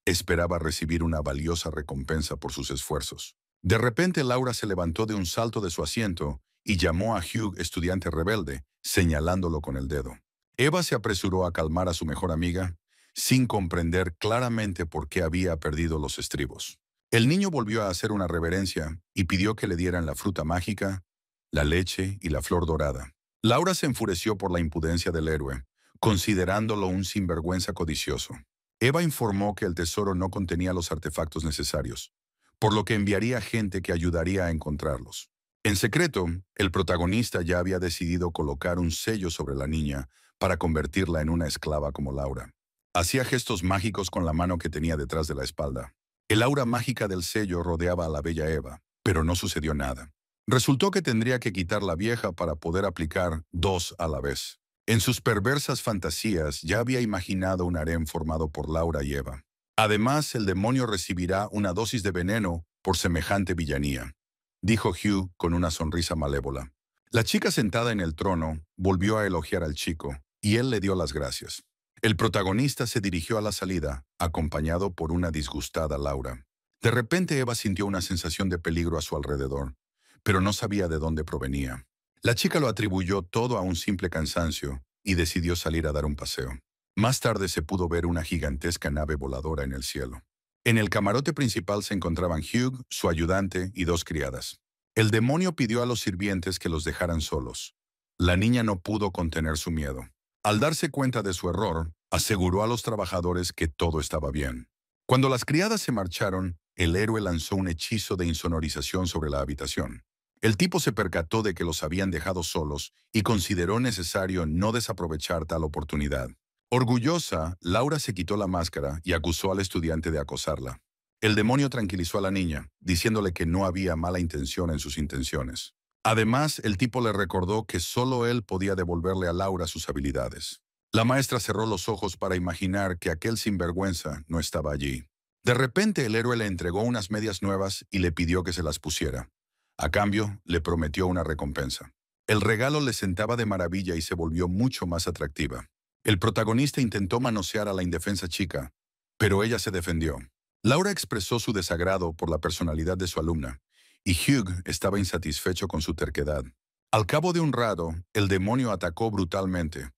Esperaba recibir una valiosa recompensa por sus esfuerzos. De repente Laura se levantó de un salto de su asiento y llamó a Hugh estudiante rebelde, señalándolo con el dedo. Eva se apresuró a calmar a su mejor amiga, sin comprender claramente por qué había perdido los estribos. El niño volvió a hacer una reverencia y pidió que le dieran la fruta mágica, la leche y la flor dorada. Laura se enfureció por la impudencia del héroe, considerándolo un sinvergüenza codicioso. Eva informó que el tesoro no contenía los artefactos necesarios, por lo que enviaría gente que ayudaría a encontrarlos. En secreto, el protagonista ya había decidido colocar un sello sobre la niña para convertirla en una esclava como Laura. Hacía gestos mágicos con la mano que tenía detrás de la espalda. El aura mágica del sello rodeaba a la bella Eva, pero no sucedió nada. Resultó que tendría que quitar la vieja para poder aplicar dos a la vez. En sus perversas fantasías ya había imaginado un harén formado por Laura y Eva. Además, el demonio recibirá una dosis de veneno por semejante villanía, dijo Hugh con una sonrisa malévola. La chica sentada en el trono volvió a elogiar al chico, y él le dio las gracias. El protagonista se dirigió a la salida, acompañado por una disgustada Laura. De repente Eva sintió una sensación de peligro a su alrededor, pero no sabía de dónde provenía. La chica lo atribuyó todo a un simple cansancio y decidió salir a dar un paseo. Más tarde se pudo ver una gigantesca nave voladora en el cielo. En el camarote principal se encontraban Hugh, su ayudante y dos criadas. El demonio pidió a los sirvientes que los dejaran solos. La niña no pudo contener su miedo. Al darse cuenta de su error, aseguró a los trabajadores que todo estaba bien. Cuando las criadas se marcharon, el héroe lanzó un hechizo de insonorización sobre la habitación. El tipo se percató de que los habían dejado solos y consideró necesario no desaprovechar tal oportunidad. Orgullosa, Laura se quitó la máscara y acusó al estudiante de acosarla. El demonio tranquilizó a la niña, diciéndole que no había mala intención en sus intenciones. Además, el tipo le recordó que solo él podía devolverle a Laura sus habilidades. La maestra cerró los ojos para imaginar que aquel sinvergüenza no estaba allí. De repente el héroe le entregó unas medias nuevas y le pidió que se las pusiera. A cambio, le prometió una recompensa. El regalo le sentaba de maravilla y se volvió mucho más atractiva. El protagonista intentó manosear a la indefensa chica, pero ella se defendió. Laura expresó su desagrado por la personalidad de su alumna, y Hugh estaba insatisfecho con su terquedad. Al cabo de un rato, el demonio atacó brutalmente.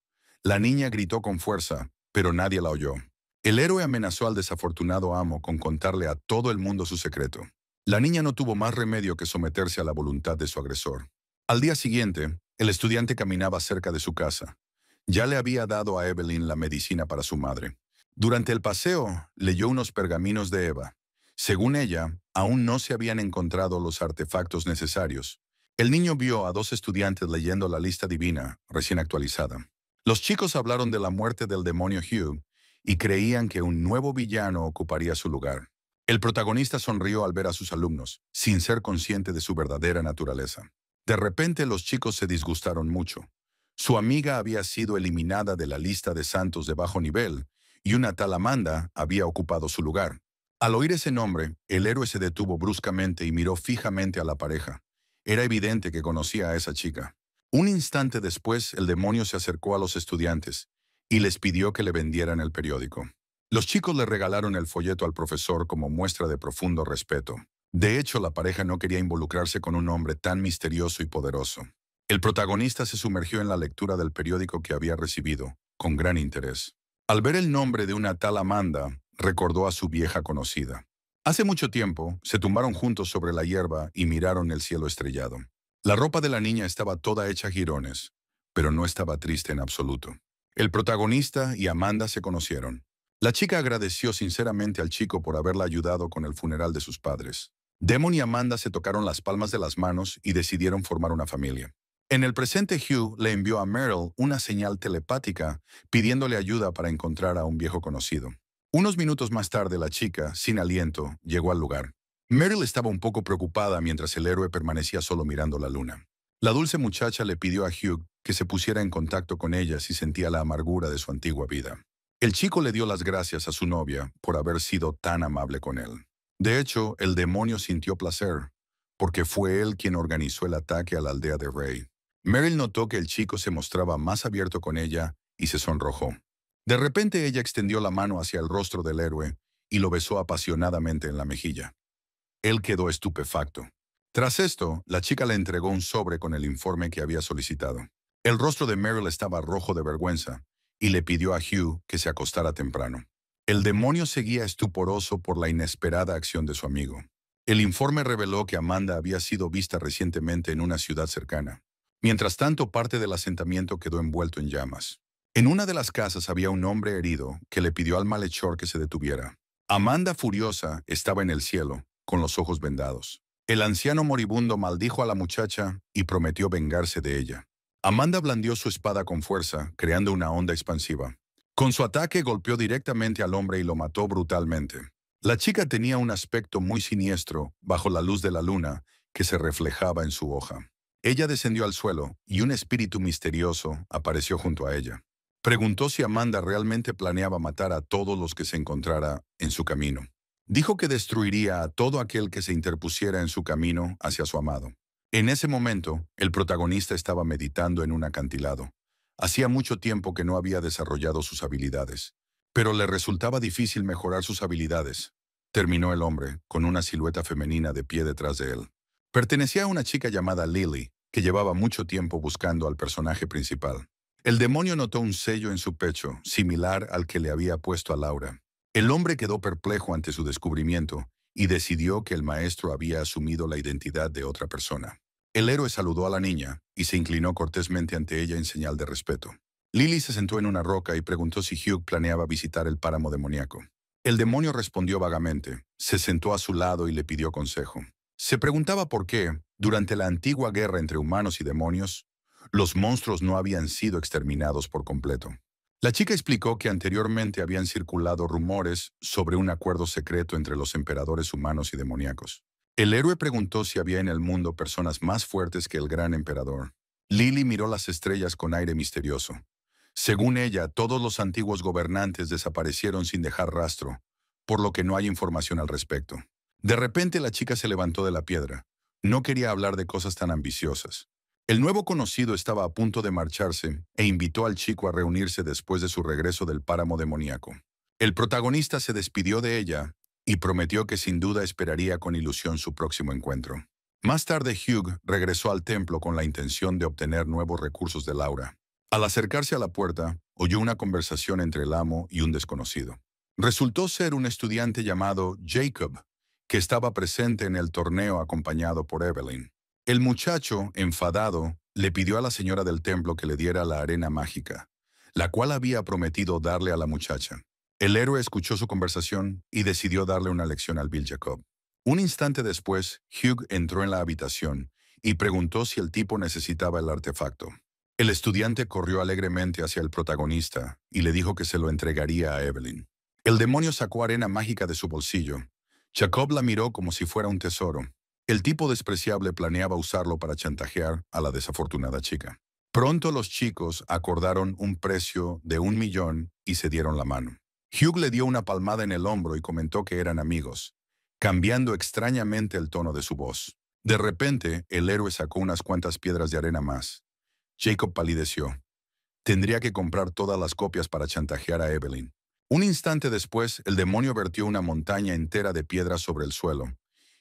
La niña gritó con fuerza, pero nadie la oyó. El héroe amenazó al desafortunado amo con contarle a todo el mundo su secreto. La niña no tuvo más remedio que someterse a la voluntad de su agresor. Al día siguiente, el estudiante caminaba cerca de su casa. Ya le había dado a Evelyn la medicina para su madre. Durante el paseo, leyó unos pergaminos de Eva. Según ella, aún no se habían encontrado los artefactos necesarios. El niño vio a dos estudiantes leyendo la lista divina, recién actualizada. Los chicos hablaron de la muerte del demonio Hugh y creían que un nuevo villano ocuparía su lugar. El protagonista sonrió al ver a sus alumnos, sin ser consciente de su verdadera naturaleza. De repente los chicos se disgustaron mucho. Su amiga había sido eliminada de la lista de santos de bajo nivel y una tal Amanda había ocupado su lugar. Al oír ese nombre, el héroe se detuvo bruscamente y miró fijamente a la pareja. Era evidente que conocía a esa chica. Un instante después, el demonio se acercó a los estudiantes y les pidió que le vendieran el periódico. Los chicos le regalaron el folleto al profesor como muestra de profundo respeto. De hecho, la pareja no quería involucrarse con un hombre tan misterioso y poderoso. El protagonista se sumergió en la lectura del periódico que había recibido, con gran interés. Al ver el nombre de una tal Amanda, recordó a su vieja conocida. Hace mucho tiempo, se tumbaron juntos sobre la hierba y miraron el cielo estrellado. La ropa de la niña estaba toda hecha jirones, pero no estaba triste en absoluto. El protagonista y Amanda se conocieron. La chica agradeció sinceramente al chico por haberla ayudado con el funeral de sus padres. Demon y Amanda se tocaron las palmas de las manos y decidieron formar una familia. En el presente, Hugh le envió a Meryl una señal telepática pidiéndole ayuda para encontrar a un viejo conocido. Unos minutos más tarde, la chica, sin aliento, llegó al lugar. Meryl estaba un poco preocupada mientras el héroe permanecía solo mirando la luna. La dulce muchacha le pidió a Hugh que se pusiera en contacto con ella si sentía la amargura de su antigua vida. El chico le dio las gracias a su novia por haber sido tan amable con él. De hecho, el demonio sintió placer, porque fue él quien organizó el ataque a la aldea de Ray. Meryl notó que el chico se mostraba más abierto con ella y se sonrojó. De repente ella extendió la mano hacia el rostro del héroe y lo besó apasionadamente en la mejilla. Él quedó estupefacto. Tras esto, la chica le entregó un sobre con el informe que había solicitado. El rostro de Meryl estaba rojo de vergüenza y le pidió a Hugh que se acostara temprano. El demonio seguía estuporoso por la inesperada acción de su amigo. El informe reveló que Amanda había sido vista recientemente en una ciudad cercana. Mientras tanto, parte del asentamiento quedó envuelto en llamas. En una de las casas había un hombre herido que le pidió al malhechor que se detuviera. Amanda, furiosa, estaba en el cielo, con los ojos vendados. El anciano moribundo maldijo a la muchacha y prometió vengarse de ella. Amanda blandió su espada con fuerza, creando una onda expansiva. Con su ataque golpeó directamente al hombre y lo mató brutalmente. La chica tenía un aspecto muy siniestro bajo la luz de la luna que se reflejaba en su hoja. Ella descendió al suelo y un espíritu misterioso apareció junto a ella. Preguntó si Amanda realmente planeaba matar a todos los que se encontrara en su camino. Dijo que destruiría a todo aquel que se interpusiera en su camino hacia su amado. En ese momento, el protagonista estaba meditando en un acantilado. Hacía mucho tiempo que no había desarrollado sus habilidades, pero le resultaba difícil mejorar sus habilidades. Terminó el hombre, con una silueta femenina de pie detrás de él. Pertenecía a una chica llamada Lily, que llevaba mucho tiempo buscando al personaje principal. El demonio notó un sello en su pecho, similar al que le había puesto a Laura. El hombre quedó perplejo ante su descubrimiento y decidió que el maestro había asumido la identidad de otra persona. El héroe saludó a la niña y se inclinó cortésmente ante ella en señal de respeto. Lily se sentó en una roca y preguntó si Hugh planeaba visitar el páramo demoníaco. El demonio respondió vagamente, se sentó a su lado y le pidió consejo. Se preguntaba por qué, durante la antigua guerra entre humanos y demonios, los monstruos no habían sido exterminados por completo. La chica explicó que anteriormente habían circulado rumores sobre un acuerdo secreto entre los emperadores humanos y demoníacos. El héroe preguntó si había en el mundo personas más fuertes que el gran emperador. Lily miró las estrellas con aire misterioso. Según ella, todos los antiguos gobernantes desaparecieron sin dejar rastro, por lo que no hay información al respecto. De repente la chica se levantó de la piedra. No quería hablar de cosas tan ambiciosas. El nuevo conocido estaba a punto de marcharse e invitó al chico a reunirse después de su regreso del páramo demoníaco. El protagonista se despidió de ella y prometió que sin duda esperaría con ilusión su próximo encuentro. Más tarde, Hugh regresó al templo con la intención de obtener nuevos recursos de Laura. Al acercarse a la puerta, oyó una conversación entre el amo y un desconocido. Resultó ser un estudiante llamado Jacob, que estaba presente en el torneo acompañado por Evelyn. El muchacho, enfadado, le pidió a la señora del templo que le diera la arena mágica, la cual había prometido darle a la muchacha. El héroe escuchó su conversación y decidió darle una lección al Bill Jacob. Un instante después, Hugh entró en la habitación y preguntó si el tipo necesitaba el artefacto. El estudiante corrió alegremente hacia el protagonista y le dijo que se lo entregaría a Evelyn. El demonio sacó arena mágica de su bolsillo. Jacob la miró como si fuera un tesoro. El tipo despreciable planeaba usarlo para chantajear a la desafortunada chica. Pronto los chicos acordaron un precio de 1 millón y se dieron la mano. Hugh le dio una palmada en el hombro y comentó que eran amigos, cambiando extrañamente el tono de su voz. De repente, el héroe sacó unas cuantas piedras de arena más. Jacob palideció. Tendría que comprar todas las copias para chantajear a Evelyn. Un instante después, el demonio vertió una montaña entera de piedras sobre el suelo,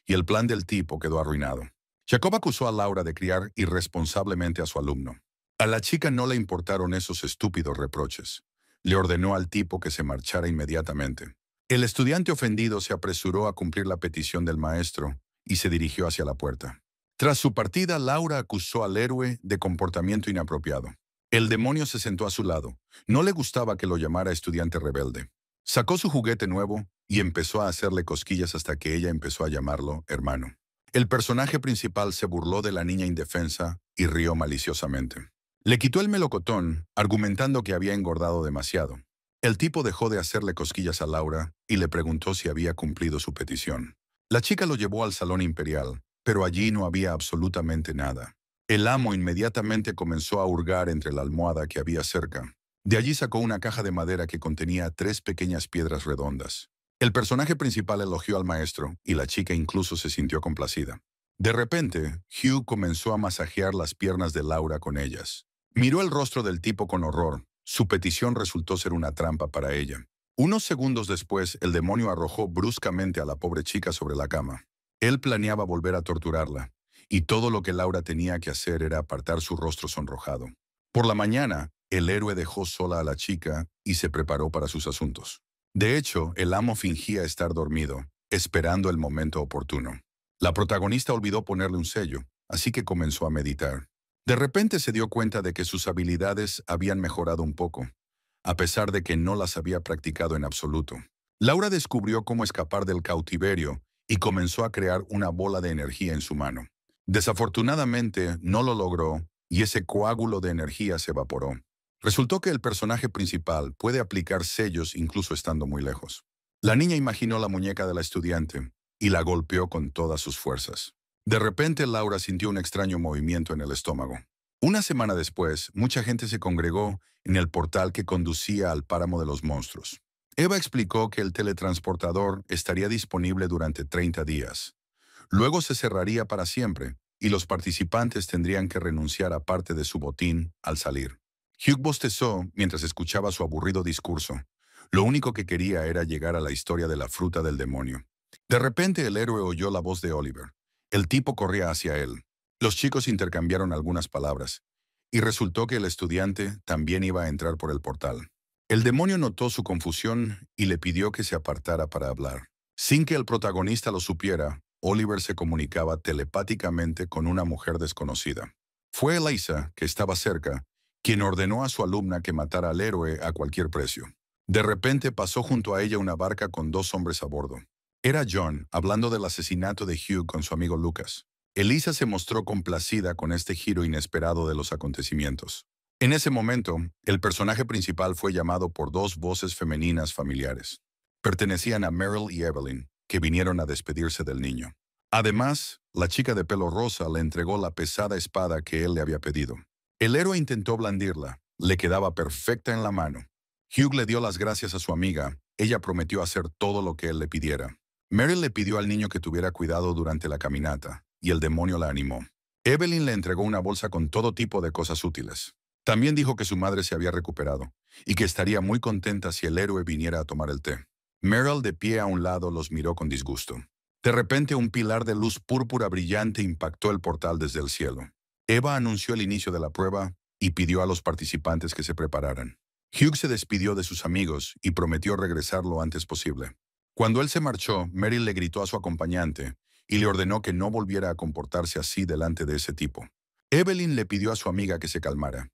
y el plan del tipo quedó arruinado. Jacob acusó a Laura de criar irresponsablemente a su alumno. A la chica no le importaron esos estúpidos reproches. Le ordenó al tipo que se marchara inmediatamente. El estudiante ofendido se apresuró a cumplir la petición del maestro y se dirigió hacia la puerta. Tras su partida, Laura acusó al héroe de comportamiento inapropiado. El demonio se sentó a su lado. No le gustaba que lo llamara estudiante rebelde. Sacó su juguete nuevo y empezó a hacerle cosquillas hasta que ella empezó a llamarlo hermano. El personaje principal se burló de la niña indefensa y rió maliciosamente. Le quitó el melocotón, argumentando que había engordado demasiado. El tipo dejó de hacerle cosquillas a Laura y le preguntó si había cumplido su petición. La chica lo llevó al salón imperial, pero allí no había absolutamente nada. El amo inmediatamente comenzó a hurgar entre la almohada que había cerca. De allí sacó una caja de madera que contenía 3 pequeñas piedras redondas. El personaje principal elogió al maestro y la chica incluso se sintió complacida. De repente, Hugh comenzó a masajear las piernas de Laura con ellas. Miró el rostro del tipo con horror. Su petición resultó ser una trampa para ella. Unos segundos después, el demonio arrojó bruscamente a la pobre chica sobre la cama. Él planeaba volver a torturarla, y todo lo que Laura tenía que hacer era apartar su rostro sonrojado. Por la mañana, el héroe dejó sola a la chica y se preparó para sus asuntos. De hecho, el amo fingía estar dormido, esperando el momento oportuno. La protagonista olvidó ponerle un sello, así que comenzó a meditar. De repente se dio cuenta de que sus habilidades habían mejorado un poco, a pesar de que no las había practicado en absoluto. Laura descubrió cómo escapar del cautiverio y comenzó a crear una bola de energía en su mano. Desafortunadamente, no lo logró y ese coágulo de energía se evaporó. Resultó que el personaje principal puede aplicar sellos incluso estando muy lejos. La niña imaginó la muñeca de la estudiante y la golpeó con todas sus fuerzas. De repente, Laura sintió un extraño movimiento en el estómago. Una semana después, mucha gente se congregó en el portal que conducía al páramo de los monstruos. Eva explicó que el teletransportador estaría disponible durante 30 días. Luego se cerraría para siempre, y los participantes tendrían que renunciar a parte de su botín al salir. Hugh bostezó mientras escuchaba su aburrido discurso. Lo único que quería era llegar a la historia de la fruta del demonio. De repente el héroe oyó la voz de Oliver. El tipo corría hacia él. Los chicos intercambiaron algunas palabras, y resultó que el estudiante también iba a entrar por el portal. El demonio notó su confusión y le pidió que se apartara para hablar. Sin que el protagonista lo supiera, Oliver se comunicaba telepáticamente con una mujer desconocida. Fue Eliza, que estaba cerca, quien ordenó a su alumna que matara al héroe a cualquier precio. De repente pasó junto a ella una barca con 2 hombres a bordo. Era John, hablando del asesinato de Hugh con su amigo Lucas. Eliza se mostró complacida con este giro inesperado de los acontecimientos. En ese momento, el personaje principal fue llamado por 2 voces femeninas familiares. Pertenecían a Meryl y Evelyn, que vinieron a despedirse del niño. Además, la chica de pelo rosa le entregó la pesada espada que él le había pedido. El héroe intentó blandirla, le quedaba perfecta en la mano. Hugh le dio las gracias a su amiga, ella prometió hacer todo lo que él le pidiera. Meryl le pidió al niño que tuviera cuidado durante la caminata, y el demonio la animó. Evelyn le entregó una bolsa con todo tipo de cosas útiles. También dijo que su madre se había recuperado, y que estaría muy contenta si el héroe viniera a tomar el té. Meryl, de pie a un lado, los miró con disgusto. De repente, un pilar de luz púrpura brillante impactó el portal desde el cielo. Eva anunció el inicio de la prueba y pidió a los participantes que se prepararan. Hugh se despidió de sus amigos y prometió regresar lo antes posible. Cuando él se marchó, Meryl le gritó a su acompañante y le ordenó que no volviera a comportarse así delante de ese tipo. Evelyn le pidió a su amiga que se calmara.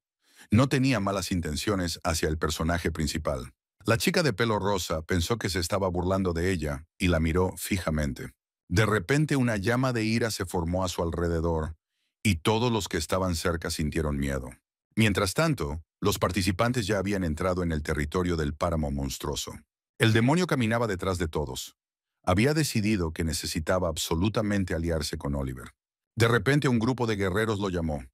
No tenía malas intenciones hacia el personaje principal. La chica de pelo rosa pensó que se estaba burlando de ella y la miró fijamente. De repente una llama de ira se formó a su alrededor y todos los que estaban cerca sintieron miedo. Mientras tanto, los participantes ya habían entrado en el territorio del páramo monstruoso. El demonio caminaba detrás de todos. Había decidido que necesitaba absolutamente aliarse con Oliver. De repente un grupo de guerreros lo llamó.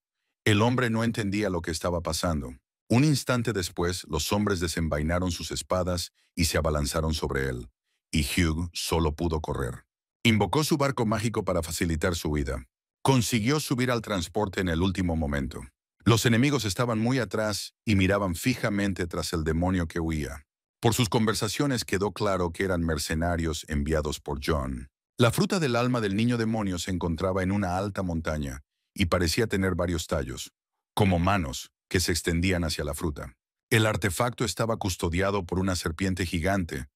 El hombre no entendía lo que estaba pasando. Un instante después, los hombres desenvainaron sus espadas y se abalanzaron sobre él, y Hugh solo pudo correr. Invocó su barco mágico para facilitar su huida. Consiguió subir al transporte en el último momento. Los enemigos estaban muy atrás y miraban fijamente tras el demonio que huía. Por sus conversaciones quedó claro que eran mercenarios enviados por John. La fruta del alma del niño demonio se encontraba en una alta montaña y parecía tener varios tallos, como manos, que se extendían hacia la fruta. El artefacto estaba custodiado por una serpiente gigante,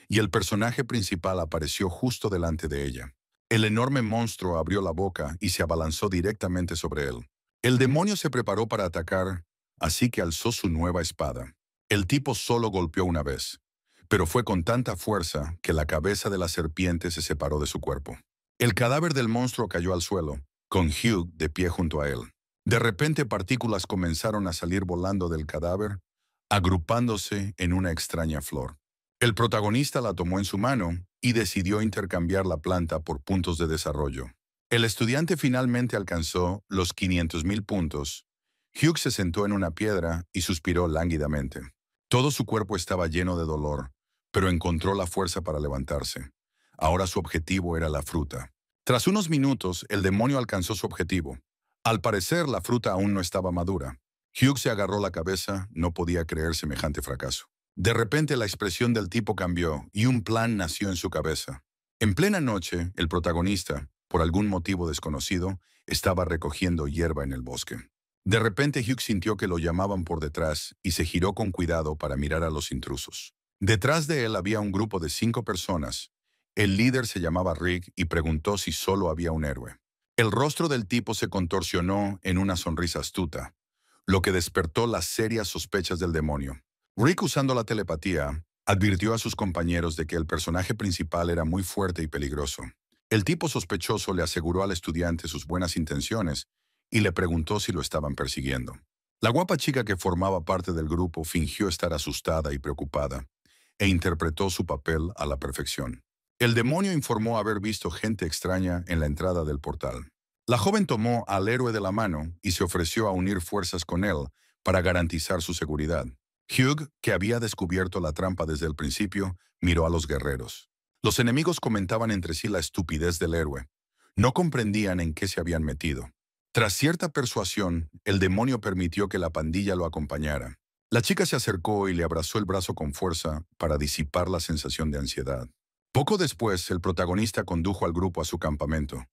y el personaje principal apareció justo delante de ella. El enorme monstruo abrió la boca y se abalanzó directamente sobre él. El demonio se preparó para atacar, así que alzó su nueva espada. El tipo solo golpeó una vez, pero fue con tanta fuerza que la cabeza de la serpiente se separó de su cuerpo. El cadáver del monstruo cayó al suelo, con Hugh de pie junto a él. De repente partículas comenzaron a salir volando del cadáver, agrupándose en una extraña flor. El protagonista la tomó en su mano y decidió intercambiar la planta por puntos de desarrollo. El estudiante finalmente alcanzó los 500,000 puntos. Hugh se sentó en una piedra y suspiró lánguidamente. Todo su cuerpo estaba lleno de dolor, pero encontró la fuerza para levantarse. Ahora su objetivo era la fruta. Tras unos minutos, el demonio alcanzó su objetivo. Al parecer, la fruta aún no estaba madura. Hugh se agarró la cabeza, no podía creer semejante fracaso. De repente la expresión del tipo cambió y un plan nació en su cabeza. En plena noche, el protagonista, por algún motivo desconocido, estaba recogiendo hierba en el bosque. De repente Hugh sintió que lo llamaban por detrás y se giró con cuidado para mirar a los intrusos. Detrás de él había un grupo de 5 personas. El líder se llamaba Rick y preguntó si solo había un héroe. El rostro del tipo se contorsionó en una sonrisa astuta, lo que despertó las serias sospechas del demonio. Rick, usando la telepatía, advirtió a sus compañeros de que el personaje principal era muy fuerte y peligroso. El tipo sospechoso le aseguró al estudiante sus buenas intenciones y le preguntó si lo estaban persiguiendo. La guapa chica que formaba parte del grupo fingió estar asustada y preocupada e interpretó su papel a la perfección. El demonio informó haber visto gente extraña en la entrada del portal. La joven tomó al héroe de la mano y se ofreció a unir fuerzas con él para garantizar su seguridad. Hugh, que había descubierto la trampa desde el principio, miró a los guerreros. Los enemigos comentaban entre sí la estupidez del héroe. No comprendían en qué se habían metido. Tras cierta persuasión, el demonio permitió que la pandilla lo acompañara. La chica se acercó y le abrazó el brazo con fuerza para disipar la sensación de ansiedad. Poco después, el protagonista condujo al grupo a su campamento,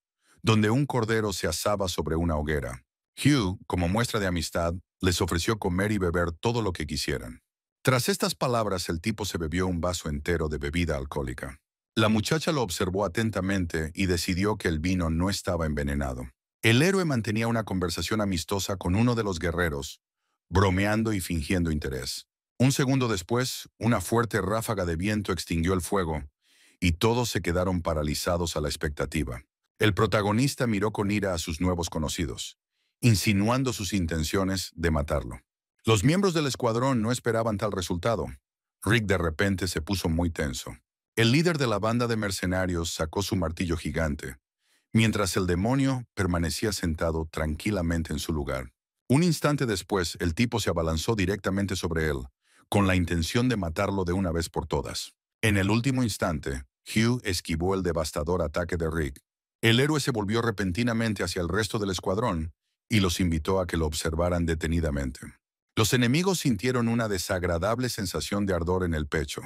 donde un cordero se asaba sobre una hoguera. Hugh, como muestra de amistad, les ofreció comer y beber todo lo que quisieran. Tras estas palabras, el tipo se bebió un vaso entero de bebida alcohólica. La muchacha lo observó atentamente y decidió que el vino no estaba envenenado. El héroe mantenía una conversación amistosa con uno de los guerreros, bromeando y fingiendo interés. Un segundo después, una fuerte ráfaga de viento extinguió el fuego, y todos se quedaron paralizados a la expectativa. El protagonista miró con ira a sus nuevos conocidos, insinuando sus intenciones de matarlo. Los miembros del escuadrón no esperaban tal resultado. Rick de repente se puso muy tenso. El líder de la banda de mercenarios sacó su martillo gigante, mientras el demonio permanecía sentado tranquilamente en su lugar. Un instante después, el tipo se abalanzó directamente sobre él, con la intención de matarlo de una vez por todas. En el último instante, Hugh esquivó el devastador ataque de Rick. El héroe se volvió repentinamente hacia el resto del escuadrón y los invitó a que lo observaran detenidamente. Los enemigos sintieron una desagradable sensación de ardor en el pecho.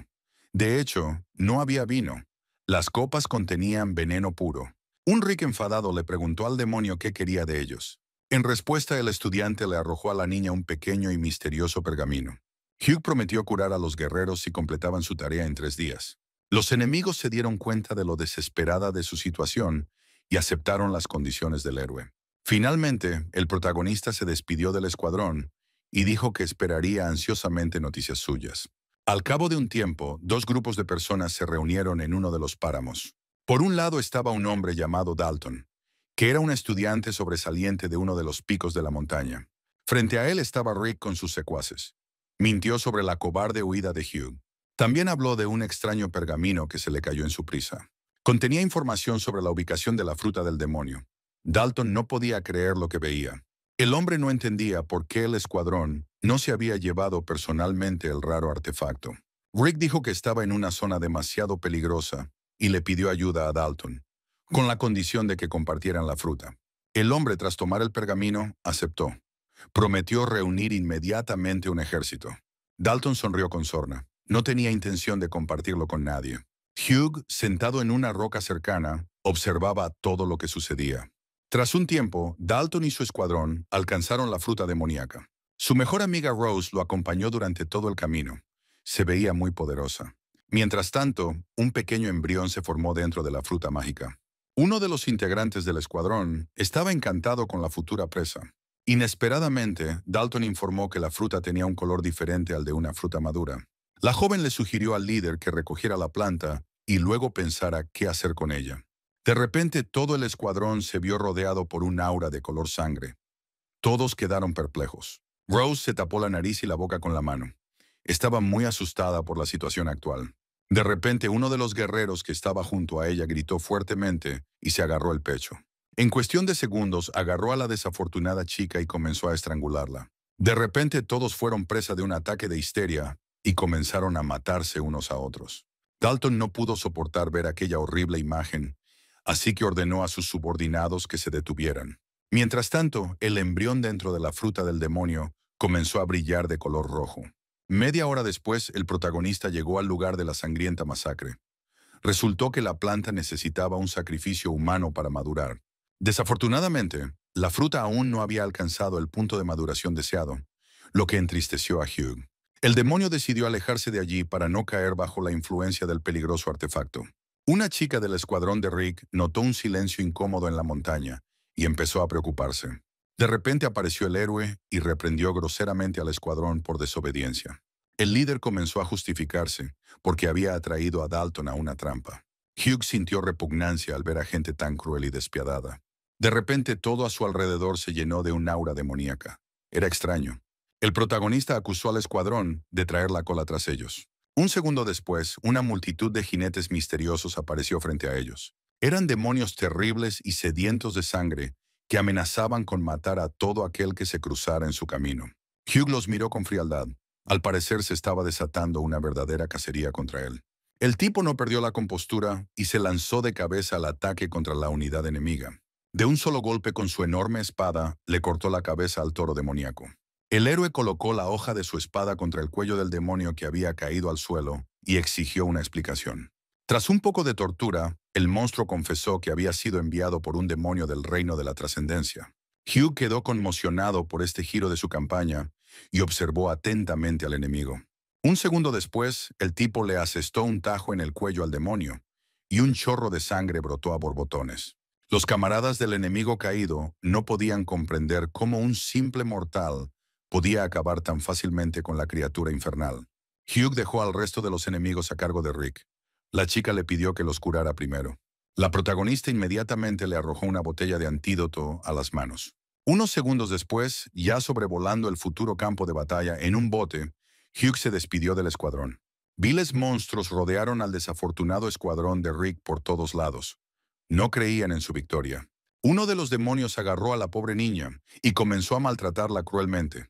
De hecho, no había vino. Las copas contenían veneno puro. Un Rick enfadado le preguntó al demonio qué quería de ellos. En respuesta, el estudiante le arrojó a la niña un pequeño y misterioso pergamino. Hugh prometió curar a los guerreros si completaban su tarea en 3 días. Los enemigos se dieron cuenta de lo desesperada de su situación y aceptaron las condiciones del héroe. Finalmente, el protagonista se despidió del escuadrón y dijo que esperaría ansiosamente noticias suyas. Al cabo de un tiempo, 2 grupos de personas se reunieron en uno de los páramos. Por un lado estaba un hombre llamado Dalton, que era un estudiante sobresaliente de uno de los picos de la montaña. Frente a él estaba Rick con sus secuaces. Mintió sobre la cobarde huida de Hugh. También habló de un extraño pergamino que se le cayó en su prisa. Contenía información sobre la ubicación de la fruta del demonio. Dalton no podía creer lo que veía. El hombre no entendía por qué el escuadrón no se había llevado personalmente el raro artefacto. Rick dijo que estaba en una zona demasiado peligrosa y le pidió ayuda a Dalton, con la condición de que compartieran la fruta. El hombre, tras tomar el pergamino, aceptó. Prometió reunir inmediatamente un ejército. Dalton sonrió con sorna. No tenía intención de compartirlo con nadie. Hugh, sentado en una roca cercana, observaba todo lo que sucedía. Tras un tiempo, Dalton y su escuadrón alcanzaron la fruta demoníaca. Su mejor amiga Rose lo acompañó durante todo el camino. Se veía muy poderosa. Mientras tanto, un pequeño embrión se formó dentro de la fruta mágica. Uno de los integrantes del escuadrón estaba encantado con la futura presa. Inesperadamente, Dalton informó que la fruta tenía un color diferente al de una fruta madura. La joven le sugirió al líder que recogiera la planta y luego pensara qué hacer con ella. De repente, todo el escuadrón se vio rodeado por un aura de color sangre. Todos quedaron perplejos. Rose se tapó la nariz y la boca con la mano. Estaba muy asustada por la situación actual. De repente, uno de los guerreros que estaba junto a ella gritó fuertemente y se agarró el pecho. En cuestión de segundos, agarró a la desafortunada chica y comenzó a estrangularla. De repente, todos fueron presa de un ataque de histeria y comenzaron a matarse unos a otros. Dalton no pudo soportar ver aquella horrible imagen, así que ordenó a sus subordinados que se detuvieran. Mientras tanto, el embrión dentro de la fruta del demonio comenzó a brillar de color rojo. Media hora después, el protagonista llegó al lugar de la sangrienta masacre. Resultó que la planta necesitaba un sacrificio humano para madurar. Desafortunadamente, la fruta aún no había alcanzado el punto de maduración deseado, lo que entristeció a Hugh. El demonio decidió alejarse de allí para no caer bajo la influencia del peligroso artefacto. Una chica del escuadrón de Rick notó un silencio incómodo en la montaña y empezó a preocuparse. De repente apareció el héroe y reprendió groseramente al escuadrón por desobediencia. El líder comenzó a justificarse porque había atraído a Dalton a una trampa. Hugh sintió repugnancia al ver a gente tan cruel y despiadada. De repente todo a su alrededor se llenó de un aura demoníaca. Era extraño. El protagonista acusó al escuadrón de traer la cola tras ellos. Un segundo después, una multitud de jinetes misteriosos apareció frente a ellos. Eran demonios terribles y sedientos de sangre que amenazaban con matar a todo aquel que se cruzara en su camino. Hugh los miró con frialdad. Al parecer se estaba desatando una verdadera cacería contra él. El tipo no perdió la compostura y se lanzó de cabeza al ataque contra la unidad enemiga. De un solo golpe con su enorme espada, le cortó la cabeza al toro demoníaco. El héroe colocó la hoja de su espada contra el cuello del demonio que había caído al suelo y exigió una explicación. Tras un poco de tortura, el monstruo confesó que había sido enviado por un demonio del reino de la trascendencia. Hugh quedó conmocionado por este giro de su campaña y observó atentamente al enemigo. Un segundo después, el tipo le asestó un tajo en el cuello al demonio y un chorro de sangre brotó a borbotones. Los camaradas del enemigo caído no podían comprender cómo un simple mortal podía acabar tan fácilmente con la criatura infernal. Hugh dejó al resto de los enemigos a cargo de Rick. La chica le pidió que los curara primero. La protagonista inmediatamente le arrojó una botella de antídoto a las manos. Unos segundos después, ya sobrevolando el futuro campo de batalla en un bote, Hugh se despidió del escuadrón. Viles monstruos rodearon al desafortunado escuadrón de Rick por todos lados. No creían en su victoria. Uno de los demonios agarró a la pobre niña y comenzó a maltratarla cruelmente.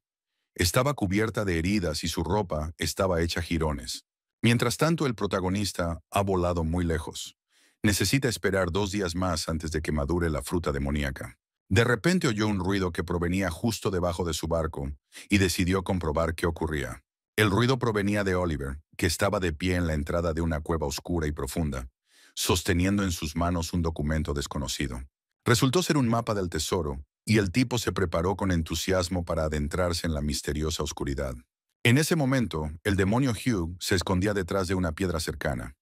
Estaba cubierta de heridas y su ropa estaba hecha jirones. Mientras tanto, el protagonista ha volado muy lejos. Necesita esperar 2 días más antes de que madure la fruta demoníaca. De repente oyó un ruido que provenía justo debajo de su barco y decidió comprobar qué ocurría. El ruido provenía de Oliver, que estaba de pie en la entrada de una cueva oscura y profunda, sosteniendo en sus manos un documento desconocido. Resultó ser un mapa del tesoro, y el tipo se preparó con entusiasmo para adentrarse en la misteriosa oscuridad. En ese momento, el demonio Hugh se escondía detrás de una piedra cercana.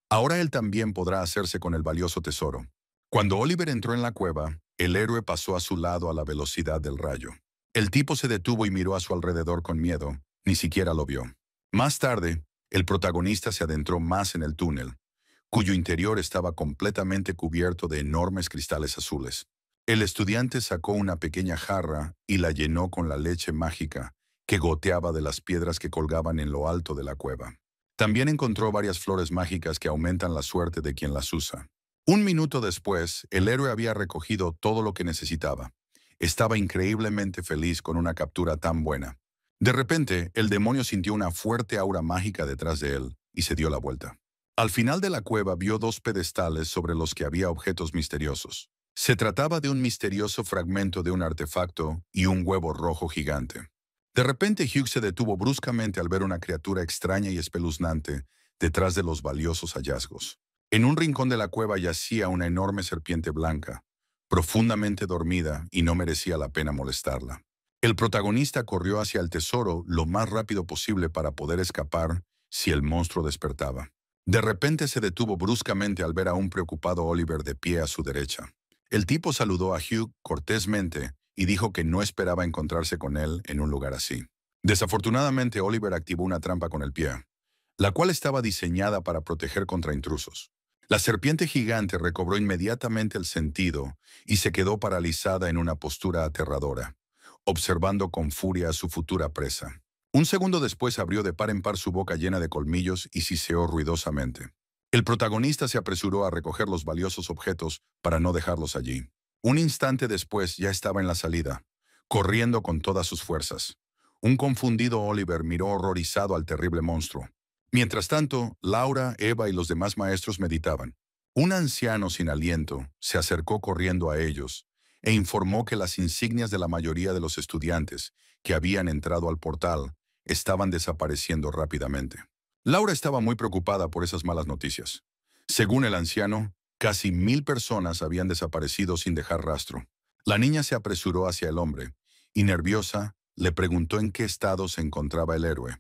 Ahora él también podrá hacerse con el valioso tesoro. Cuando Oliver entró en la cueva, el héroe pasó a su lado a la velocidad del rayo. El tipo se detuvo y miró a su alrededor con miedo. Ni siquiera lo vio. Más tarde, el protagonista se adentró más en el túnel, cuyo interior estaba completamente cubierto de enormes cristales azules. El estudiante sacó una pequeña jarra y la llenó con la leche mágica que goteaba de las piedras que colgaban en lo alto de la cueva. También encontró varias flores mágicas que aumentan la suerte de quien las usa. Un minuto después, el héroe había recogido todo lo que necesitaba. Estaba increíblemente feliz con una captura tan buena. De repente, el demonio sintió una fuerte aura mágica detrás de él y se dio la vuelta. Al final de la cueva vio dos pedestales sobre los que había objetos misteriosos. Se trataba de un misterioso fragmento de un artefacto y un huevo rojo gigante. De repente Hugh se detuvo bruscamente al ver una criatura extraña y espeluznante detrás de los valiosos hallazgos. En un rincón de la cueva yacía una enorme serpiente blanca, profundamente dormida y no merecía la pena molestarla. El protagonista corrió hacia el tesoro lo más rápido posible para poder escapar si el monstruo despertaba. De repente se detuvo bruscamente al ver a un preocupado Oliver de pie a su derecha. El tipo saludó a Hugh cortésmente y dijo que no esperaba encontrarse con él en un lugar así. Desafortunadamente, Oliver activó una trampa con el pie, la cual estaba diseñada para proteger contra intrusos. La serpiente gigante recobró inmediatamente el sentido y se quedó paralizada en una postura aterradora, observando con furia a su futura presa. Un segundo después abrió de par en par su boca llena de colmillos y siseó ruidosamente. El protagonista se apresuró a recoger los valiosos objetos para no dejarlos allí. Un instante después ya estaba en la salida, corriendo con todas sus fuerzas. Un confundido Oliver miró horrorizado al terrible monstruo. Mientras tanto, Laura, Eva y los demás maestros meditaban. Un anciano sin aliento se acercó corriendo a ellos e informó que las insignias de la mayoría de los estudiantes que habían entrado al portal estaban desapareciendo rápidamente. Laura estaba muy preocupada por esas malas noticias. Según el anciano, casi 1000 personas habían desaparecido sin dejar rastro. La niña se apresuró hacia el hombre y, nerviosa, le preguntó en qué estado se encontraba el héroe.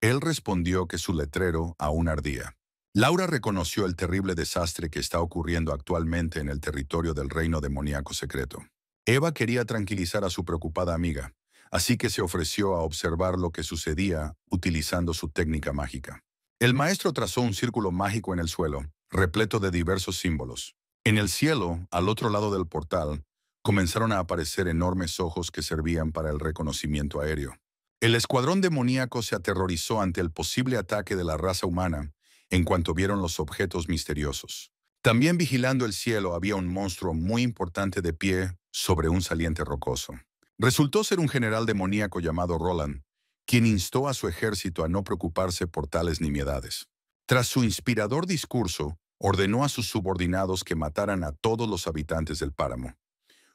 Él respondió que su letrero aún ardía. Laura reconoció el terrible desastre que está ocurriendo actualmente en el territorio del reino demoníaco secreto. Eva quería tranquilizar a su preocupada amiga, así que se ofreció a observar lo que sucedía utilizando su técnica mágica. El maestro trazó un círculo mágico en el suelo, repleto de diversos símbolos. En el cielo, al otro lado del portal, comenzaron a aparecer enormes ojos que servían para el reconocimiento aéreo. El escuadrón demoníaco se aterrorizó ante el posible ataque de la raza humana en cuanto vieron los objetos misteriosos. También vigilando el cielo había un monstruo muy importante de pie sobre un saliente rocoso. Resultó ser un general demoníaco llamado Roland, quien instó a su ejército a no preocuparse por tales nimiedades. Tras su inspirador discurso, ordenó a sus subordinados que mataran a todos los habitantes del páramo.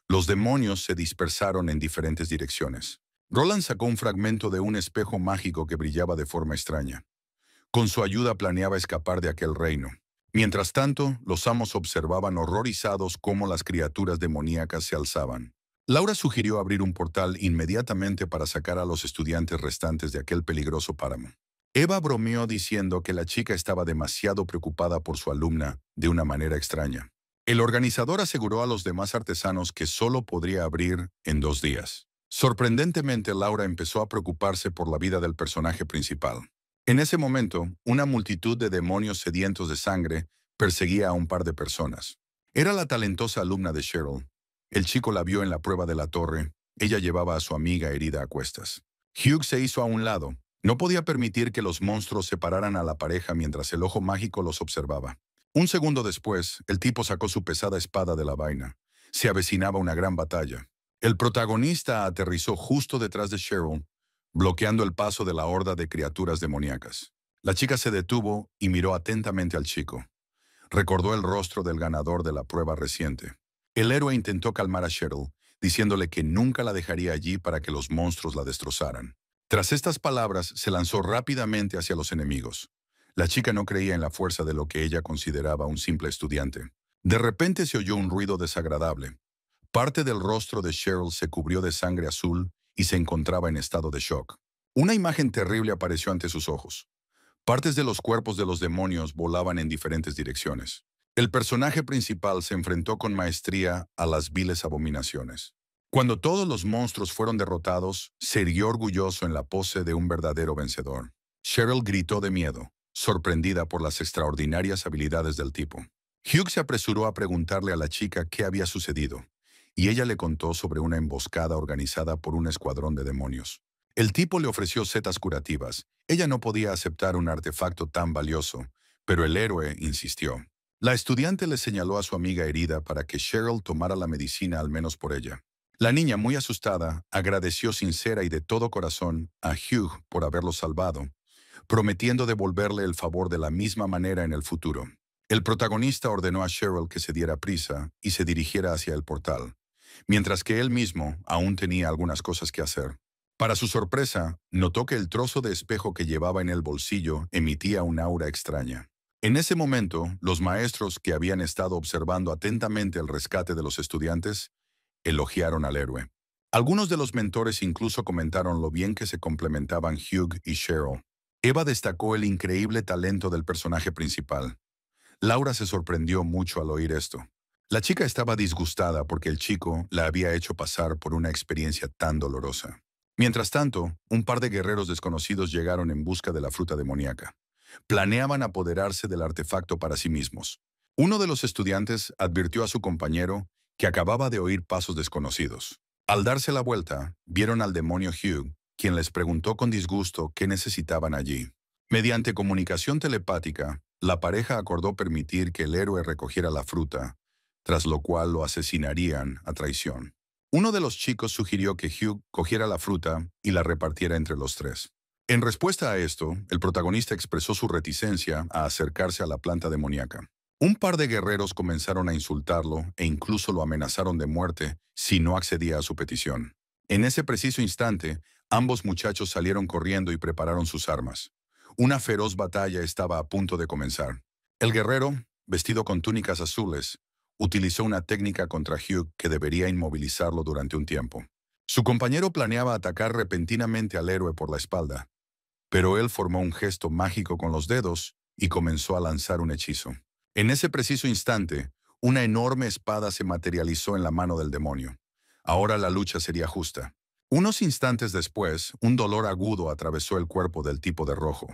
Los demonios se dispersaron en diferentes direcciones. Roland sacó un fragmento de un espejo mágico que brillaba de forma extraña. Con su ayuda planeaba escapar de aquel reino. Mientras tanto, los amos observaban horrorizados cómo las criaturas demoníacas se alzaban. Laura sugirió abrir un portal inmediatamente para sacar a los estudiantes restantes de aquel peligroso páramo. Eva bromeó diciendo que la chica estaba demasiado preocupada por su alumna de una manera extraña. El organizador aseguró a los demás artesanos que solo podría abrir en 2 días. Sorprendentemente, Laura empezó a preocuparse por la vida del personaje principal. En ese momento, una multitud de demonios sedientos de sangre perseguía a un par de personas. Era la talentosa alumna de Cheryl. El chico la vio en la prueba de la torre. Ella llevaba a su amiga herida a cuestas. Hugh se hizo a un lado. No podía permitir que los monstruos separaran a la pareja mientras el ojo mágico los observaba. Un segundo después, el tipo sacó su pesada espada de la vaina. Se avecinaba una gran batalla. El protagonista aterrizó justo detrás de Cheryl, bloqueando el paso de la horda de criaturas demoníacas. La chica se detuvo y miró atentamente al chico. Recordó el rostro del ganador de la prueba reciente. El héroe intentó calmar a Cheryl, diciéndole que nunca la dejaría allí para que los monstruos la destrozaran. Tras estas palabras, se lanzó rápidamente hacia los enemigos. La chica no creía en la fuerza de lo que ella consideraba un simple estudiante. De repente se oyó un ruido desagradable. Parte del rostro de Cheryl se cubrió de sangre azul y se encontraba en estado de shock. Una imagen terrible apareció ante sus ojos. Partes de los cuerpos de los demonios volaban en diferentes direcciones. El personaje principal se enfrentó con maestría a las viles abominaciones. Cuando todos los monstruos fueron derrotados, se irguió orgulloso en la pose de un verdadero vencedor. Cheryl gritó de miedo, sorprendida por las extraordinarias habilidades del tipo. Hugh se apresuró a preguntarle a la chica qué había sucedido, y ella le contó sobre una emboscada organizada por un escuadrón de demonios. El tipo le ofreció setas curativas. Ella no podía aceptar un artefacto tan valioso, pero el héroe insistió. La estudiante le señaló a su amiga herida para que Cheryl tomara la medicina al menos por ella. La niña, muy asustada, agradeció sincera y de todo corazón a Hugh por haberlo salvado, prometiendo devolverle el favor de la misma manera en el futuro. El protagonista ordenó a Cheryl que se diera prisa y se dirigiera hacia el portal, mientras que él mismo aún tenía algunas cosas que hacer. Para su sorpresa, notó que el trozo de espejo que llevaba en el bolsillo emitía un aura extraña. En ese momento, los maestros que habían estado observando atentamente el rescate de los estudiantes elogiaron al héroe. Algunos de los mentores incluso comentaron lo bien que se complementaban Hugh y Cheryl. Eva destacó el increíble talento del personaje principal. Laura se sorprendió mucho al oír esto. La chica estaba disgustada porque el chico la había hecho pasar por una experiencia tan dolorosa. Mientras tanto, un par de guerreros desconocidos llegaron en busca de la fruta demoníaca. Planeaban apoderarse del artefacto para sí mismos. Uno de los estudiantes advirtió a su compañero que acababa de oír pasos desconocidos. Al darse la vuelta, vieron al demonio Hugh, quien les preguntó con disgusto qué necesitaban allí. Mediante comunicación telepática, la pareja acordó permitir que el héroe recogiera la fruta, tras lo cual lo asesinarían a traición. Uno de los chicos sugirió que Hugh cogiera la fruta y la repartiera entre los tres. En respuesta a esto, el protagonista expresó su reticencia a acercarse a la planta demoníaca. Un par de guerreros comenzaron a insultarlo e incluso lo amenazaron de muerte si no accedía a su petición. En ese preciso instante, ambos muchachos salieron corriendo y prepararon sus armas. Una feroz batalla estaba a punto de comenzar. El guerrero, vestido con túnicas azules, utilizó una técnica contra Hugh que debería inmovilizarlo durante un tiempo. Su compañero planeaba atacar repentinamente al héroe por la espalda, pero él formó un gesto mágico con los dedos y comenzó a lanzar un hechizo. En ese preciso instante, una enorme espada se materializó en la mano del demonio. Ahora la lucha sería justa. Unos instantes después, un dolor agudo atravesó el cuerpo del tipo de rojo.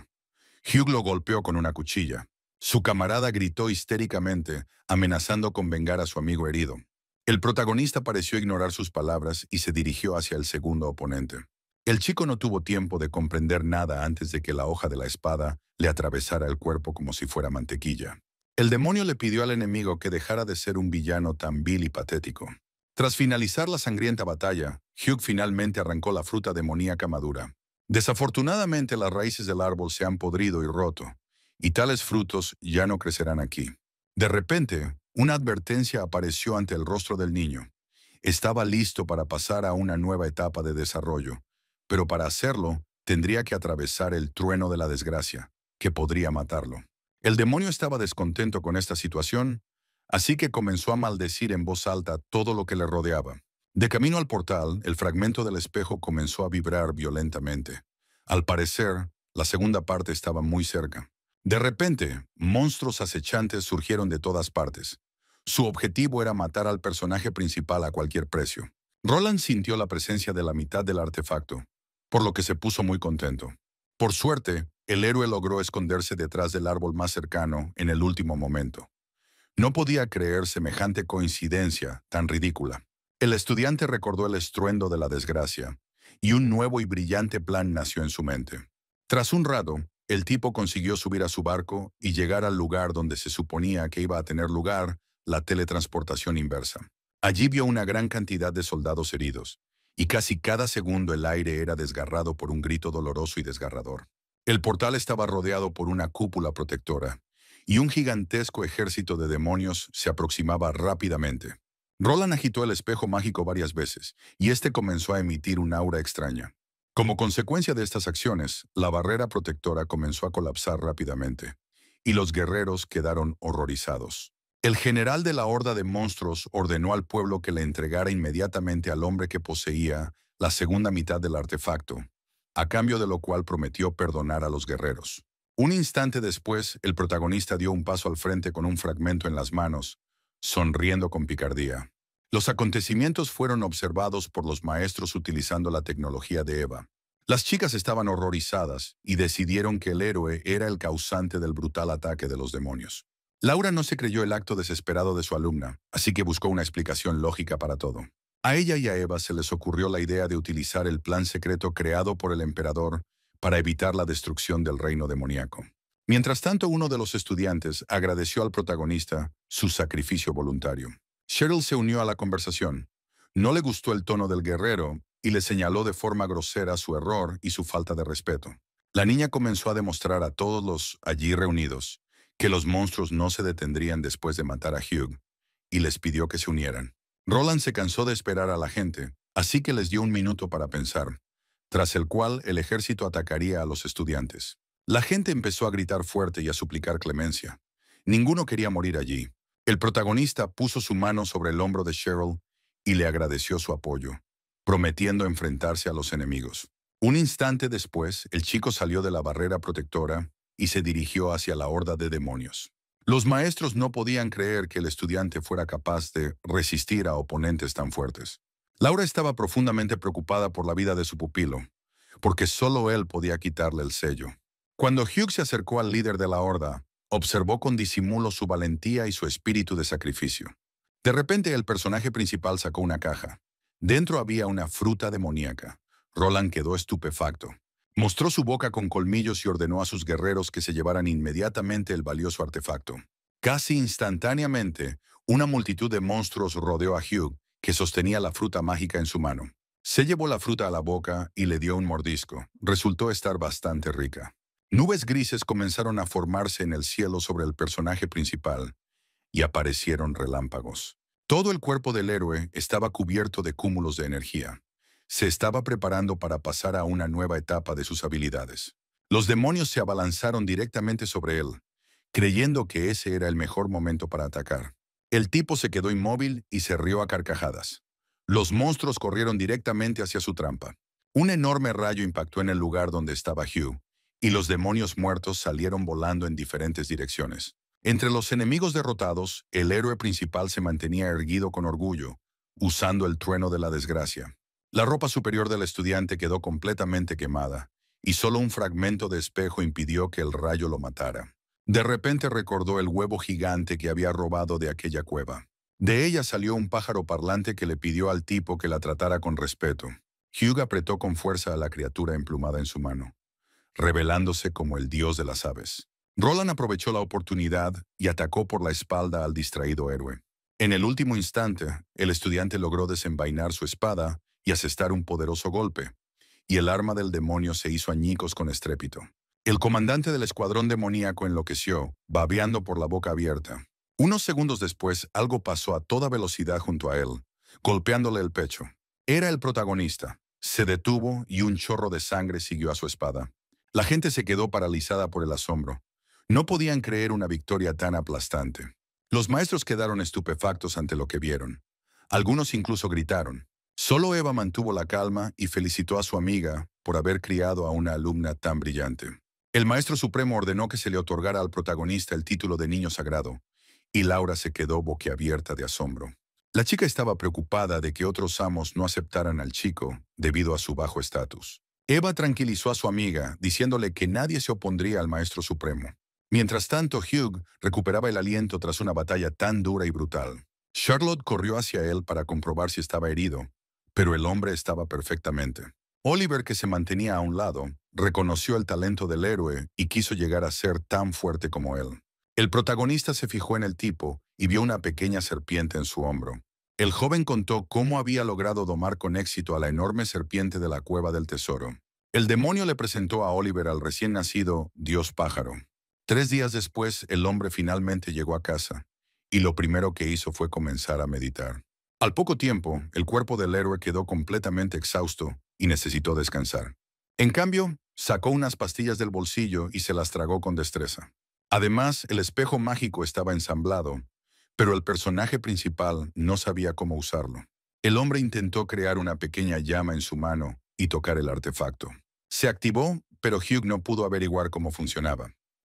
Hugh lo golpeó con una cuchilla. Su camarada gritó histéricamente, amenazando con vengar a su amigo herido. El protagonista pareció ignorar sus palabras y se dirigió hacia el segundo oponente. El chico no tuvo tiempo de comprender nada antes de que la hoja de la espada le atravesara el cuerpo como si fuera mantequilla. El demonio le pidió al enemigo que dejara de ser un villano tan vil y patético. Tras finalizar la sangrienta batalla, Hugh finalmente arrancó la fruta demoníaca madura. Desafortunadamente, las raíces del árbol se han podrido y roto, y tales frutos ya no crecerán aquí. De repente, una advertencia apareció ante el rostro del niño. Estaba listo para pasar a una nueva etapa de desarrollo, pero para hacerlo, tendría que atravesar el trueno de la desgracia, que podría matarlo. El demonio estaba descontento con esta situación, así que comenzó a maldecir en voz alta todo lo que le rodeaba. De camino al portal, el fragmento del espejo comenzó a vibrar violentamente. Al parecer, la segunda parte estaba muy cerca. De repente, monstruos acechantes surgieron de todas partes. Su objetivo era matar al personaje principal a cualquier precio. Roland sintió la presencia de la mitad del artefacto, por lo que se puso muy contento. Por suerte, el héroe logró esconderse detrás del árbol más cercano en el último momento. No podía creer semejante coincidencia tan ridícula. El estudiante recordó el estruendo de la desgracia, y un nuevo y brillante plan nació en su mente. Tras un rato, el tipo consiguió subir a su barco y llegar al lugar donde se suponía que iba a tener lugar la teletransportación inversa. Allí vio una gran cantidad de soldados heridos, y casi cada segundo el aire era desgarrado por un grito doloroso y desgarrador. El portal estaba rodeado por una cúpula protectora, y un gigantesco ejército de demonios se aproximaba rápidamente. Roland agitó el espejo mágico varias veces, y este comenzó a emitir un aura extraña. Como consecuencia de estas acciones, la barrera protectora comenzó a colapsar rápidamente, y los guerreros quedaron horrorizados. El general de la horda de monstruos ordenó al pueblo que le entregara inmediatamente al hombre que poseía la segunda mitad del artefacto, a cambio de lo cual prometió perdonar a los guerreros. Un instante después, el protagonista dio un paso al frente con un fragmento en las manos, sonriendo con picardía. Los acontecimientos fueron observados por los maestros utilizando la tecnología de Eva. Las chicas estaban horrorizadas y decidieron que el héroe era el causante del brutal ataque de los demonios. Laura no se creyó el acto desesperado de su alumna, así que buscó una explicación lógica para todo. A ella y a Eva se les ocurrió la idea de utilizar el plan secreto creado por el emperador para evitar la destrucción del reino demoníaco. Mientras tanto, uno de los estudiantes agradeció al protagonista su sacrificio voluntario. Cheryl se unió a la conversación. No le gustó el tono del guerrero y le señaló de forma grosera su error y su falta de respeto. La niña comenzó a demostrar a todos los allí reunidos que los monstruos no se detendrían después de matar a Hugh, y les pidió que se unieran. Roland se cansó de esperar a la gente, así que les dio un minuto para pensar, tras el cual el ejército atacaría a los estudiantes. La gente empezó a gritar fuerte y a suplicar clemencia. Ninguno quería morir allí. El protagonista puso su mano sobre el hombro de Cheryl y le agradeció su apoyo, prometiendo enfrentarse a los enemigos. Un instante después, el chico salió de la barrera protectora y se dirigió hacia la horda de demonios. Los maestros no podían creer que el estudiante fuera capaz de resistir a oponentes tan fuertes. Laura estaba profundamente preocupada por la vida de su pupilo, porque solo él podía quitarle el sello. Cuando Hugh se acercó al líder de la horda, observó con disimulo su valentía y su espíritu de sacrificio. De repente el personaje principal sacó una caja. Dentro había una fruta demoníaca. Roland quedó estupefacto. Mostró su boca con colmillos y ordenó a sus guerreros que se llevaran inmediatamente el valioso artefacto. Casi instantáneamente, una multitud de monstruos rodeó a Hugh, que sostenía la fruta mágica en su mano. Se llevó la fruta a la boca y le dio un mordisco. Resultó estar bastante rica. Nubes grises comenzaron a formarse en el cielo sobre el personaje principal y aparecieron relámpagos. Todo el cuerpo del héroe estaba cubierto de cúmulos de energía. Se estaba preparando para pasar a una nueva etapa de sus habilidades. Los demonios se abalanzaron directamente sobre él, creyendo que ese era el mejor momento para atacar. El tipo se quedó inmóvil y se rió a carcajadas. Los monstruos corrieron directamente hacia su trampa. Un enorme rayo impactó en el lugar donde estaba Hugh, y los demonios muertos salieron volando en diferentes direcciones. Entre los enemigos derrotados, el héroe principal se mantenía erguido con orgullo, usando el trueno de la desgracia. La ropa superior del estudiante quedó completamente quemada, y solo un fragmento de espejo impidió que el rayo lo matara. De repente recordó el huevo gigante que había robado de aquella cueva. De ella salió un pájaro parlante que le pidió al tipo que la tratara con respeto. Hugh apretó con fuerza a la criatura emplumada en su mano, revelándose como el dios de las aves. Roland aprovechó la oportunidad y atacó por la espalda al distraído héroe. En el último instante, el estudiante logró desenvainar su espada y asestar un poderoso golpe, y el arma del demonio se hizo añicos con estrépito. El comandante del escuadrón demoníaco enloqueció, babeando por la boca abierta. Unos segundos después, algo pasó a toda velocidad junto a él, golpeándole el pecho. Era el protagonista. Se detuvo y un chorro de sangre siguió a su espada. La gente se quedó paralizada por el asombro. No podían creer una victoria tan aplastante. Los maestros quedaron estupefactos ante lo que vieron. Algunos incluso gritaron. Solo Eva mantuvo la calma y felicitó a su amiga por haber criado a una alumna tan brillante. El maestro supremo ordenó que se le otorgara al protagonista el título de niño sagrado, y Laura se quedó boquiabierta de asombro. La chica estaba preocupada de que otros amos no aceptaran al chico debido a su bajo estatus. Eva tranquilizó a su amiga, diciéndole que nadie se opondría al maestro supremo. Mientras tanto, Hugh recuperaba el aliento tras una batalla tan dura y brutal. Charlotte corrió hacia él para comprobar si estaba herido, pero el hombre estaba perfectamente. Oliver, que se mantenía a un lado, reconoció el talento del héroe y quiso llegar a ser tan fuerte como él. El protagonista se fijó en el tipo y vio una pequeña serpiente en su hombro. El joven contó cómo había logrado domar con éxito a la enorme serpiente de la cueva del tesoro. El demonio le presentó a Oliver al recién nacido Dios Pájaro. 3 días después, el hombre finalmente llegó a casa, y lo primero que hizo fue comenzar a meditar. Al poco tiempo, el cuerpo del héroe quedó completamente exhausto y necesitó descansar. En cambio, sacó unas pastillas del bolsillo y se las tragó con destreza. Además, el espejo mágico estaba ensamblado, pero el personaje principal no sabía cómo usarlo. El hombre intentó crear una pequeña llama en su mano y tocar el artefacto. Se activó, pero Hugh no pudo averiguar cómo funcionaba.